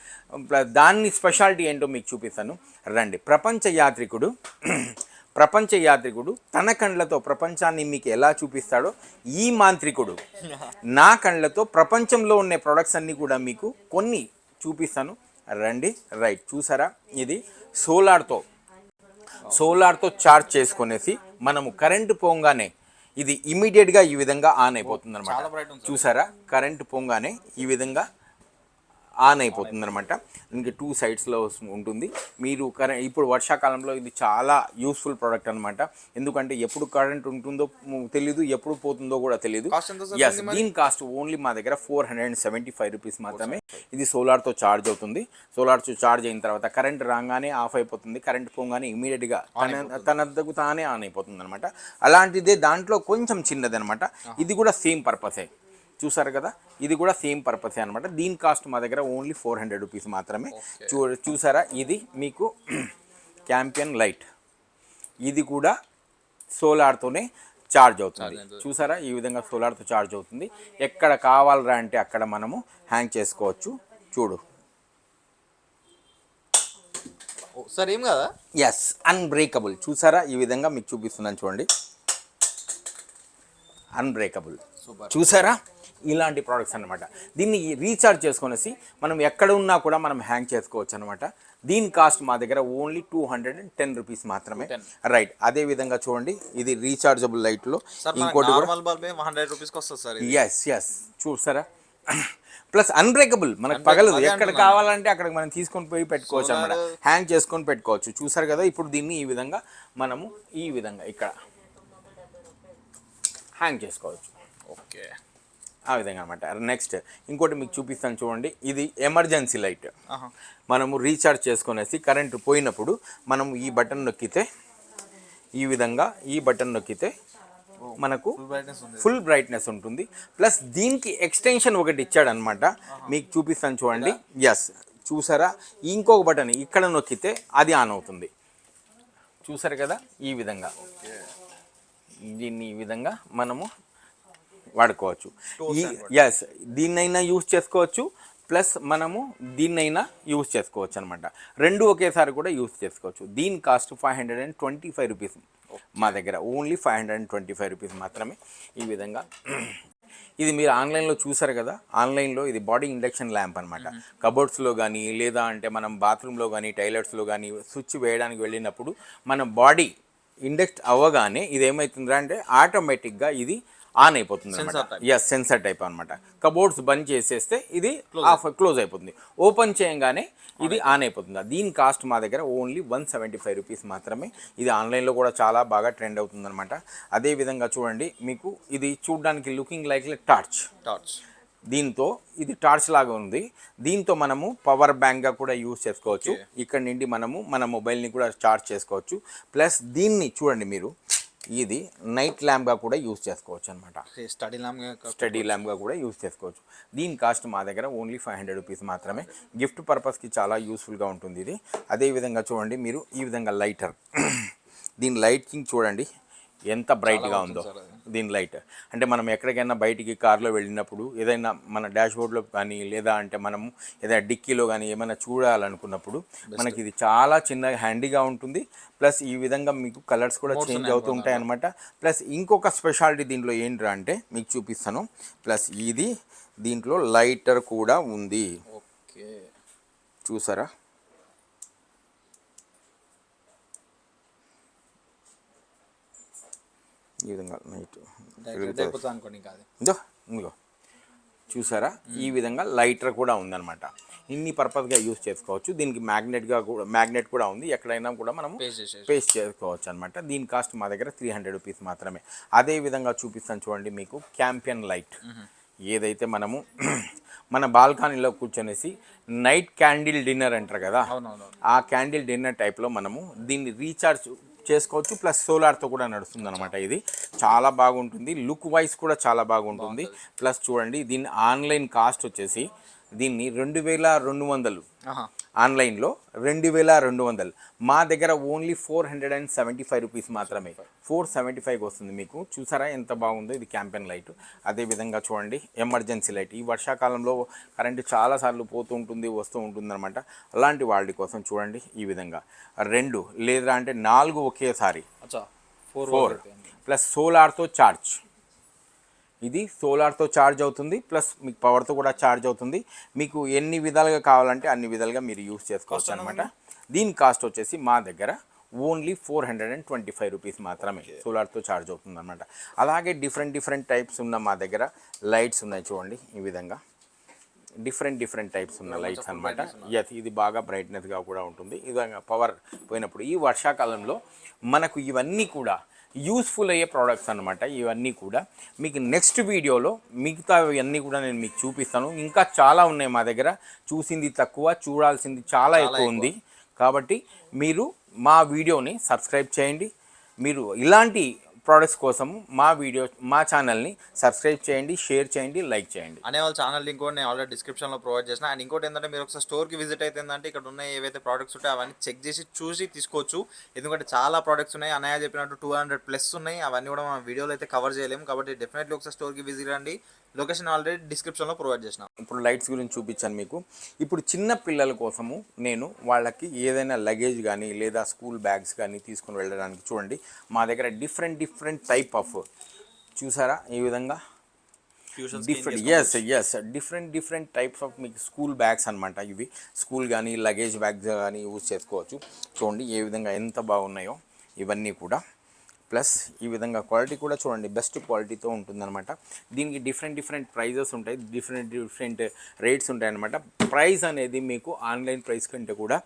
దాన్ని స్పెషాలిటీ ఏంటో మీకు చూపిస్తాను రండి. ప్రపంచ యాత్రికుడు తన కళ్ళతో ప్రపంచాన్ని మీకు ఎలా చూపిస్తాడో, ఈ మాంత్రికుడు నా కళ్ళతో ప్రపంచంలో ఉన్న ప్రొడక్ట్స్ అన్నీ కూడా మీకు కొన్ని చూపిస్తాను రండి. రైట్, చూసారా, ఇది సోలార్తో ఛార్జ్ చేసుకునేసి మనము కరెంటు పోగానే ఇది ఇమీడియట్గా ఈ విధంగా ఆన్ అయిపోతుంది అనమాట. చూసారా, కరెంటు పోగానే ఈ విధంగా ఆన్ అయిపోతుంది అనమాట. దీనికి 2 సైడ్స్లో ఉంటుంది. మీరు ఇప్పుడు వర్షాకాలంలో ఇది చాలా యూస్ఫుల్ ప్రోడక్ట్ అనమాట. ఎందుకంటే ఎప్పుడు కరెంట్ ఉంటుందో తెలీదు, ఎప్పుడు పోతుందో కూడా తెలీదు. దీని కాస్ట్ ఓన్లీ మా దగ్గర 475 రూపీస్ మాత్రమే. ఇది సోలార్తో ఛార్జ్ అవుతుంది. సోలార్తో ఛార్జ్ అయిన తర్వాత కరెంట్ రాగానే ఆఫ్ అయిపోతుంది, కరెంట్ పోగానే ఇమీడియట్గా తనకు తానే ఆన్ అయిపోతుంది అనమాట. అలాంటిదే దాంట్లో కొంచెం చిన్నది అనమాట. ఇది కూడా సేమ్ పర్పసే. చూసారు కదా, ఇది కూడా సేమ్ పర్పసే అనమాట. దీని కాస్ట్ మా దగ్గర ఓన్లీ 400 రూపీస్ మాత్రమే. చూసారా, ఇది మీకు క్యాంపియన్ లైట్. ఇది కూడా సోలార్తోనే ఛార్జ్ అవుతుంది. చూసారా ఈ విధంగా సోలార్తో ఛార్జ్ అవుతుంది. ఎక్కడ కావాలరా అంటే అక్కడ మనము హ్యాంగ్ చేసుకోవచ్చు. చూడు సార్ ఏం కదా ఎస్ అన్బ్రేకబుల్. చూసారా ఈ విధంగా మీకు చూపిస్తున్నాను చూడండి, అన్బ్రేకబుల్. చూసారా ఇలాంటి ప్రోడక్ట్స్ అనమాట. దీన్ని రీఛార్జ్ చేసుకొనేసి మనం ఎక్కడ ఉన్నా కూడా మనం హ్యాంగ్ చేసుకోవచ్చు అనమాట. దీని కాస్ట్ మా దగ్గర ఓన్లీ 210 రూపీస్ మాత్రమే. రైట్, అదే విధంగా చూడండి ఇది రీఛార్జబుల్ లైట్లో ఇంకోటి ఎస్ చూసారా ప్లస్ అన్బ్రేకబుల్, మనకు పగలదు. ఎక్కడ కావాలంటే అక్కడికి మనం తీసుకొని పోయి పెట్టుకోవచ్చు అనమాట, హ్యాంగ్ చేసుకొని పెట్టుకోవచ్చు. చూసారు కదా ఇప్పుడు దీన్ని ఈ విధంగా మనము ఈ విధంగా ఇక్కడ హ్యాంగ్ చేసుకోవచ్చు. ఓకే, ఆ విధంగా అనమాట. నెక్స్ట్ ఇంకోటి మీకు చూపిస్తాను చూడండి, ఇది ఎమర్జెన్సీ లైట్. మనము రీఛార్జ్ చేసుకునేసి కరెంటు పోయినప్పుడు మనము ఈ బటన్ నొక్కితే ఈ విధంగా ఈ బటన్ నొక్కితే మనకు ఫుల్ బ్రైట్నెస్ ఉంటుంది. ప్లస్ దీనికి ఎక్స్టెన్షన్ ఒకటి ఇచ్చాడనమాట, మీకు చూపిస్తాను చూడండి. ఎస్ చూసారా ఇంకొక బటన్ ఇక్కడ నొక్కితే అది ఆన్ అవుతుంది. చూసారు కదా ఈ విధంగా దీన్ని ఈ విధంగా మనము వాడుకోవచ్చు. ఎస్ దీన్నైనా యూజ్ చేసుకోవచ్చు, ప్లస్ మనము దీన్నైనా యూజ్ చేసుకోవచ్చు అనమాట. రెండు ఒకేసారి కూడా యూజ్ చేసుకోవచ్చు. దీని కాస్ట్ 525 రూపీస్ మా దగ్గర, ఓన్లీ 525 రూపీస్ మాత్రమే. ఈ విధంగా ఇది మీరు ఆన్లైన్లో చూసారు కదా, ఆన్లైన్లో ఇది బాడీ ఇండక్షన్ ల్యాంప్ అనమాట. కబోర్డ్స్లో కానీ లేదా అంటే మనం బాత్రూంలో కానీ టాయిలెట్స్లో కానీ స్విచ్ వేయడానికి వెళ్ళినప్పుడు మన బాడీ ఇండక్ట్ అవ్వగానే ఇది ఏమవుతుందా అంటే ఆటోమేటిక్గా ఇది ఆన్ అయిపోతుంది అనమాట. ఎస్ సెన్సర్ టైప్ అనమాట. కబోర్డ్స్ బంద్ చేసేస్తే ఇది క్లోజ్ అయిపోతుంది, ఓపెన్ చేయగానే ఇది ఆన్ అయిపోతుంది. దీని కాస్ట్ మా దగ్గర ఓన్లీ 175 రూపీస్ మాత్రమే. ఇది ఆన్లైన్లో కూడా చాలా బాగా ట్రెండ్ అవుతుంది అనమాట. అదేవిధంగా చూడండి మీకు ఇది చూడడానికి లుకింగ్ లైక్ టార్చ్. దీంతో ఇది టార్చ్ లాగా ఉంది. దీంతో మనము పవర్ బ్యాంక్గా కూడా యూజ్ చేసుకోవచ్చు. ఇక్కడ నుండి మనము మన మొబైల్ని కూడా ఛార్జ్ చేసుకోవచ్చు. ప్లస్ దీన్ని చూడండి మీరు ఇది నైట్ ల్యాంప్గా కూడా యూజ్ చేసుకోవచ్చు అనమాట, స్టడీ ల్యాంప్గా కూడా యూజ్ చేసుకోవచ్చు. దీని కాస్ట్ మా దగ్గర ఓన్లీ 500 రూపీస్ మాత్రమే. గిఫ్ట్ పర్పస్కి చాలా యూస్ఫుల్గా ఉంటుంది ఇది. అదేవిధంగా చూడండి మీరు ఈ విధంగా లైటర్, దీని లైటింగ్ చూడండి ఎంత బ్రైట్గా ఉందో. దీని లైట్ అంటే మనం ఎక్కడికైనా బయటికి కార్లో వెళ్ళినప్పుడు ఏదైనా మన డాష్బోర్డ్లో కానీ లేదా అంటే మనము ఏదైనా డిక్కీలో కానీ ఏమైనా చూడాలనుకున్నప్పుడు మనకి ఇది చాలా చిన్న హ్యాండీగా ఉంటుంది. ప్లస్ ఈ విధంగా మీకు కలర్స్ కూడా చేంజ్ అవుతూ ఉంటాయి అనమాట. ప్లస్ ఇంకొక స్పెషాలిటీ దీంట్లో ఏంట్రా అంటే మీకు చూపిస్తాను. ప్లస్ ఇది దీంట్లో లైటర్ కూడా ఉంది. చూసారా ఈ విధంగా నైట్ ఇంకో చూసారా ఈ విధంగా లైటర్ కూడా ఉందన్నమాట. ఇన్ని పర్పస్గా యూజ్ చేసుకోవచ్చు. దీనికి మ్యాగ్నెట్ కూడా ఉంది, ఎక్కడైనా కూడా మనము పేస్ట్ చేసుకోవచ్చు అనమాట. దీని కాస్ట్ మా దగ్గర 300 రూపీస్ మాత్రమే. అదే విధంగా చూపిస్తాను చూడండి మీకు క్యాంపియన్ లైట్. ఏదైతే మనము మన బాల్కనీలో కూర్చొనేసి నైట్ క్యాండిల్ డిన్నర్ అంటారు కదా, ఆ క్యాండిల్ డిన్నర్ టైప్లో మనము దీన్ని రీఛార్జ్ చేసుకోవచ్చు. ప్లస్ సోలార్తో కూడా నడుస్తుంది అనమాట. ఇది చాలా బాగుంటుంది, లుక్ వైజ్ కూడా చాలా బాగుంటుంది. ప్లస్ చూడండి దీని ఆన్లైన్ కాస్ట్ వచ్చేసి దీన్ని 2200 ఆన్లైన్లో 2200, మా దగ్గర ఓన్లీ 475 రూపీస్ మాత్రమే. 475 వస్తుంది మీకు. చూసారా ఎంత బాగుందో ఇది క్యాంపెయిన్ లైట్. అదేవిధంగా చూడండి ఎమర్జెన్సీ లైట్. ఈ వర్షాకాలంలో కరెంటు చాలాసార్లు పోతూ ఉంటుంది వస్తూ ఉంటుంది అనమాట. అలాంటి వాళ్ళ కోసం చూడండి ఈ విధంగా 2 లేదా అంటే 4 ఒకేసారి 4 ప్లస్ సోలార్తో ఛార్జ్. ఇది సోలార్తో ఛార్జ్ అవుతుంది, ప్లస్ మీకు పవర్తో కూడా ఛార్జ్ అవుతుంది. మీకు ఎన్ని విధాలుగా కావాలంటే అన్ని విధాలుగా మీరు యూజ్ చేసుకోవచ్చు అనమాట. దీని కాస్ట్ వచ్చేసి మా దగ్గర ఓన్లీ 425 రూపీస్ మాత్రమే. సోలార్తో ఛార్జ్ అవుతుంది అనమాట. అలాగే డిఫరెంట్ టైప్స్ ఉన్న మా దగ్గర లైట్స్ ఉన్నాయి చూడండి ఈ విధంగా. డిఫరెంట్ టైప్స్ ఉన్న లైట్స్ అనమాట. ఇది బాగా బ్రైట్నెస్గా కూడా ఉంటుంది. ఈ విధంగా పవర్ పోయినప్పుడు ఈ వర్షాకాలంలో మనకు ఇవన్నీ కూడా యూస్ఫుల్ అయ్యే ప్రోడక్ట్స్ అనమాట. ఇవన్నీ కూడా మీకు నెక్స్ట్ వీడియోలో మిగతా ఇవన్నీ కూడా నేను మీకు చూపిస్తాను. ఇంకా చాలా ఉన్నాయి మా దగ్గర. చూసింది తక్కువ, చూడాల్సింది చాలా ఎక్కువ ఉంది. కాబట్టి మీరు మా వీడియోని సబ్స్క్రైబ్ చేయండి. మీరు ఇలాంటి ప్రోడక్ట్స్ కోసం మా ఛానల్ని సబ్స్క్రైబ్ చేయండి, షేర్ చేయండి, లైక్ చేయండి. అనే వాళ్ళ ఛానల్ లింక్ కూడా నేను ఆల్రెడీ డిస్క్రిప్షన్లో ప్రొవైడ్ చేసిన. అండ్ ఇంకోటి ఏంటంటే మీరు ఒకసారి స్టోర్కి విజిట్ అయితే ఏంటంటే ఇక్కడ ఉన్న ఏవైతే ప్రోడక్ట్స్ ఉంటాయో అవన్నీ చెక్ చేసి చూసి తీసుకోవచ్చు. ఎందుకంటే చాలా ప్రోడక్ట్స్ ఉన్నాయి, అన్నయ్య చెప్పినట్టు 200+ ఉన్నాయి. అవన్నీ కూడా మనం వీడియోలో అయితే కవర్ చేయలేము. కాబట్టి డెఫినెట్లీ ఒకసారి స్టోర్కి విజిట్ రండి. లొకేషన్ ఆల్రెడీ డిస్క్రిప్షన్లో ప్రొవైడ్ చేసిన. ఇప్పుడు లైట్స్ గురించి చూపించాను మీకు. ఇప్పుడు చిన్న పిల్లల కోసము నేను వాళ్ళకి ఏదైనా లగేజ్ కానీ లేదా స్కూల్ బ్యాగ్స్ కానీ తీసుకుని వెళ్ళడానికి చూడండి మా దగ్గర డిఫరెంట్ టైప్ ఆఫ్ చూసారా ఈ విధంగా డిఫరెంట్ టైప్స్ ఆఫ్ మీకు స్కూల్ బ్యాగ్స్ అనమాట. ఇవి స్కూల్ కానీ లగేజ్ బ్యాగ్స్ కానీ యూజ్ చేసుకోవచ్చు. చూడండి ఏ విధంగా ఎంత బాగున్నాయో ఇవన్నీ కూడా. ప్లస్ ఈ విధంగా క్వాలిటీ కూడా చూడండి బెస్ట్ క్వాలిటీతో ఉంటుందన్నమాట. దీనికి డిఫరెంట్ ప్రైజెస్ ఉంటాయి, డిఫరెంట్ రేట్స్ ఉంటాయి అన్నమాట. ప్రైస్ అనేది మీకు ఆన్లైన్ ప్రైస్ కంటే కూడా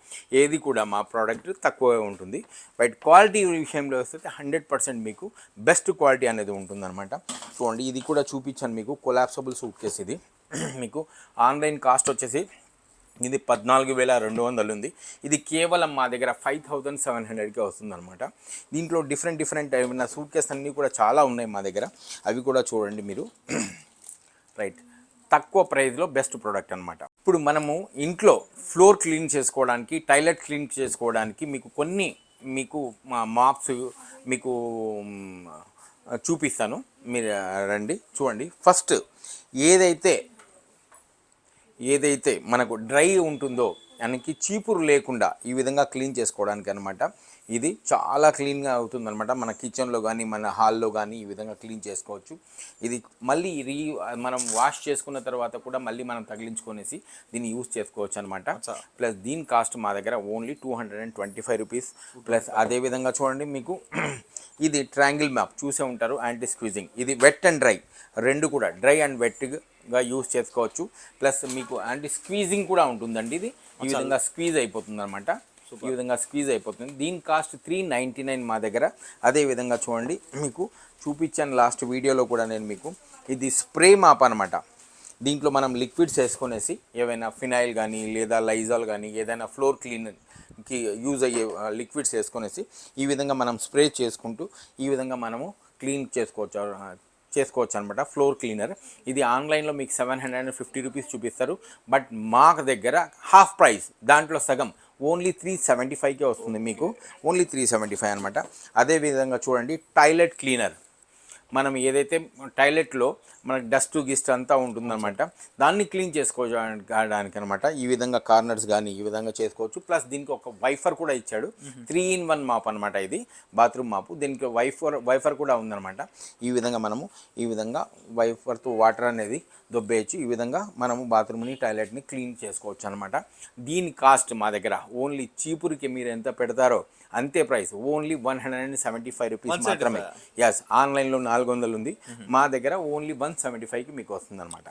ఏది కూడా మా ప్రోడక్ట్ తక్కువే ఉంటుంది. బట్ క్వాలిటీ విషయంలో వస్తే 100% మీకు బెస్ట్ క్వాలిటీ అనేది ఉంటుందన్నమాట. చూడండి ఇది కూడా చూపించాను మీకు, కొలాప్సబుల్ సూట్ కేస్. ఇది మీకు ఆన్లైన్ కాస్ట్ వచ్చేసి ఇది 14,200 ఉంది. ఇది కేవలం మా దగ్గర 5,700కే వస్తుందన్నమాట. దీంట్లో డిఫరెంట్ ఏమైనా సూట్ కేస్ అన్నీ కూడా చాలా ఉన్నాయి మా దగ్గర, అవి కూడా చూడండి మీరు. రైట్, తక్కువ ప్రైస్లో బెస్ట్ ప్రోడక్ట్ అనమాట. ఇప్పుడు మనము ఇంట్లో ఫ్లోర్ క్లీన్ చేసుకోవడానికి, టాయిలెట్ క్లీన్ చేసుకోవడానికి మీకు మాప్స్ మీకు చూపిస్తాను, మీరు రండి చూడండి. ఫస్ట్ ఏదైతే మనకు డ్రై ఉంటుందో దానికి చీపురు లేకుండా ఈ విధంగా క్లీన్ చేసుకోవడానికి అనమాట. ఇది చాలా క్లీన్గా అవుతుందన్నమాట. మన కిచెన్లో కానీ మన హాల్లో కానీ ఈ విధంగా క్లీన్ చేసుకోవచ్చు. ఇది మళ్ళీ మనం వాష్ చేసుకున్న తర్వాత కూడా మళ్ళీ మనం తగిలించుకొనేసి దీన్ని యూజ్ చేసుకోవచ్చు అనమాట. ప్లస్ దీని కాస్ట్ మా దగ్గర ఓన్లీ 225 రూపీస్. ప్లస్ అదేవిధంగా చూడండి మీకు ఇది ట్రయాంగిల్ మ్యాప్ చూసే ఉంటారు, యాంటీ స్క్వీజింగ్. ఇది వెట్ అండ్ డ్రై రెండు కూడా, డ్రై అండ్ వెట్గా యూజ్ చేసుకోవచ్చు. ప్లస్ మీకు యాంటీ స్క్వీజింగ్ కూడా ఉంటుందండి. ఇది ఈ విధంగా స్క్వీజ్ అయిపోతుంది అనమాట. ఈ విధంగా స్క్వీజ్ అయిపోతుంది. దీని కాస్ట్ 399 మా దగ్గర. అదేవిధంగా చూడండి మీకు చూపించాను లాస్ట్ వీడియోలో కూడా నేను మీకు, ఇది స్ప్రే మాప్ అనమాట. దీంట్లో మనం లిక్విడ్స్ వేసుకొనేసి ఏవైనా ఫినాయిల్ కానీ లేదా లైజాల్ కానీ ఏదైనా ఫ్లోర్ క్లీన్కి యూజ్ అయ్యే లిక్విడ్స్ వేసుకొనేసి ఈ విధంగా మనం స్ప్రే చేసుకుంటూ ఈ విధంగా మనము క్లీన్ చేసుకోవచ్చు అనమాట. ఫ్లోర్ క్లీనర్ ఇది ఆన్లైన్లో మీకు 750 రూపీస్ చూపిస్తారు. బట్ మా దగ్గర హాఫ్ ప్రైస్, దాంట్లో సగం ఓన్లీ 375కే వస్తుంది మీకు, ఓన్లీ 375 అనమాట. అదేవిధంగా చూడండి టాయిలెట్ క్లీనర్, మనం ఏదైతే టాయిలెట్లో మనకు డస్ట్ గిస్ట్ అంతా ఉంటుందన్నమాట, దాన్ని క్లీన్ చేసుకోవడానికి అనమాట. ఈ విధంగా కార్నర్స్ కానీ ఈ విధంగా చేసుకోవచ్చు. ప్లస్ దీనికి ఒక వైఫర్ కూడా ఇచ్చాడు, 3-in-1 మాప్ అనమాట. ఇది బాత్రూమ్ మాపు, దీనికి వైఫర్ కూడా ఉందన్నమాట. ఈ విధంగా మనము ఈ విధంగా వైఫర్తో వాటర్ అనేది దొబ్బేయచ్చు. ఈ విధంగా మనము బాత్రూమ్ని టాయిలెట్ని క్లీన్ చేసుకోవచ్చు అనమాట. దీని కాస్ట్ మా దగ్గర ఓన్లీ చీపురికి మీరు ఎంత పెడతారో అంతే ప్రైస్, ఓన్లీ 175 రూపీస్ మాత్రమే. ఎస్, ఆన్లైన్లో 400 ఉంది, మా దగ్గర ఓన్లీ 175కి మీకు వస్తుంది అనమాట.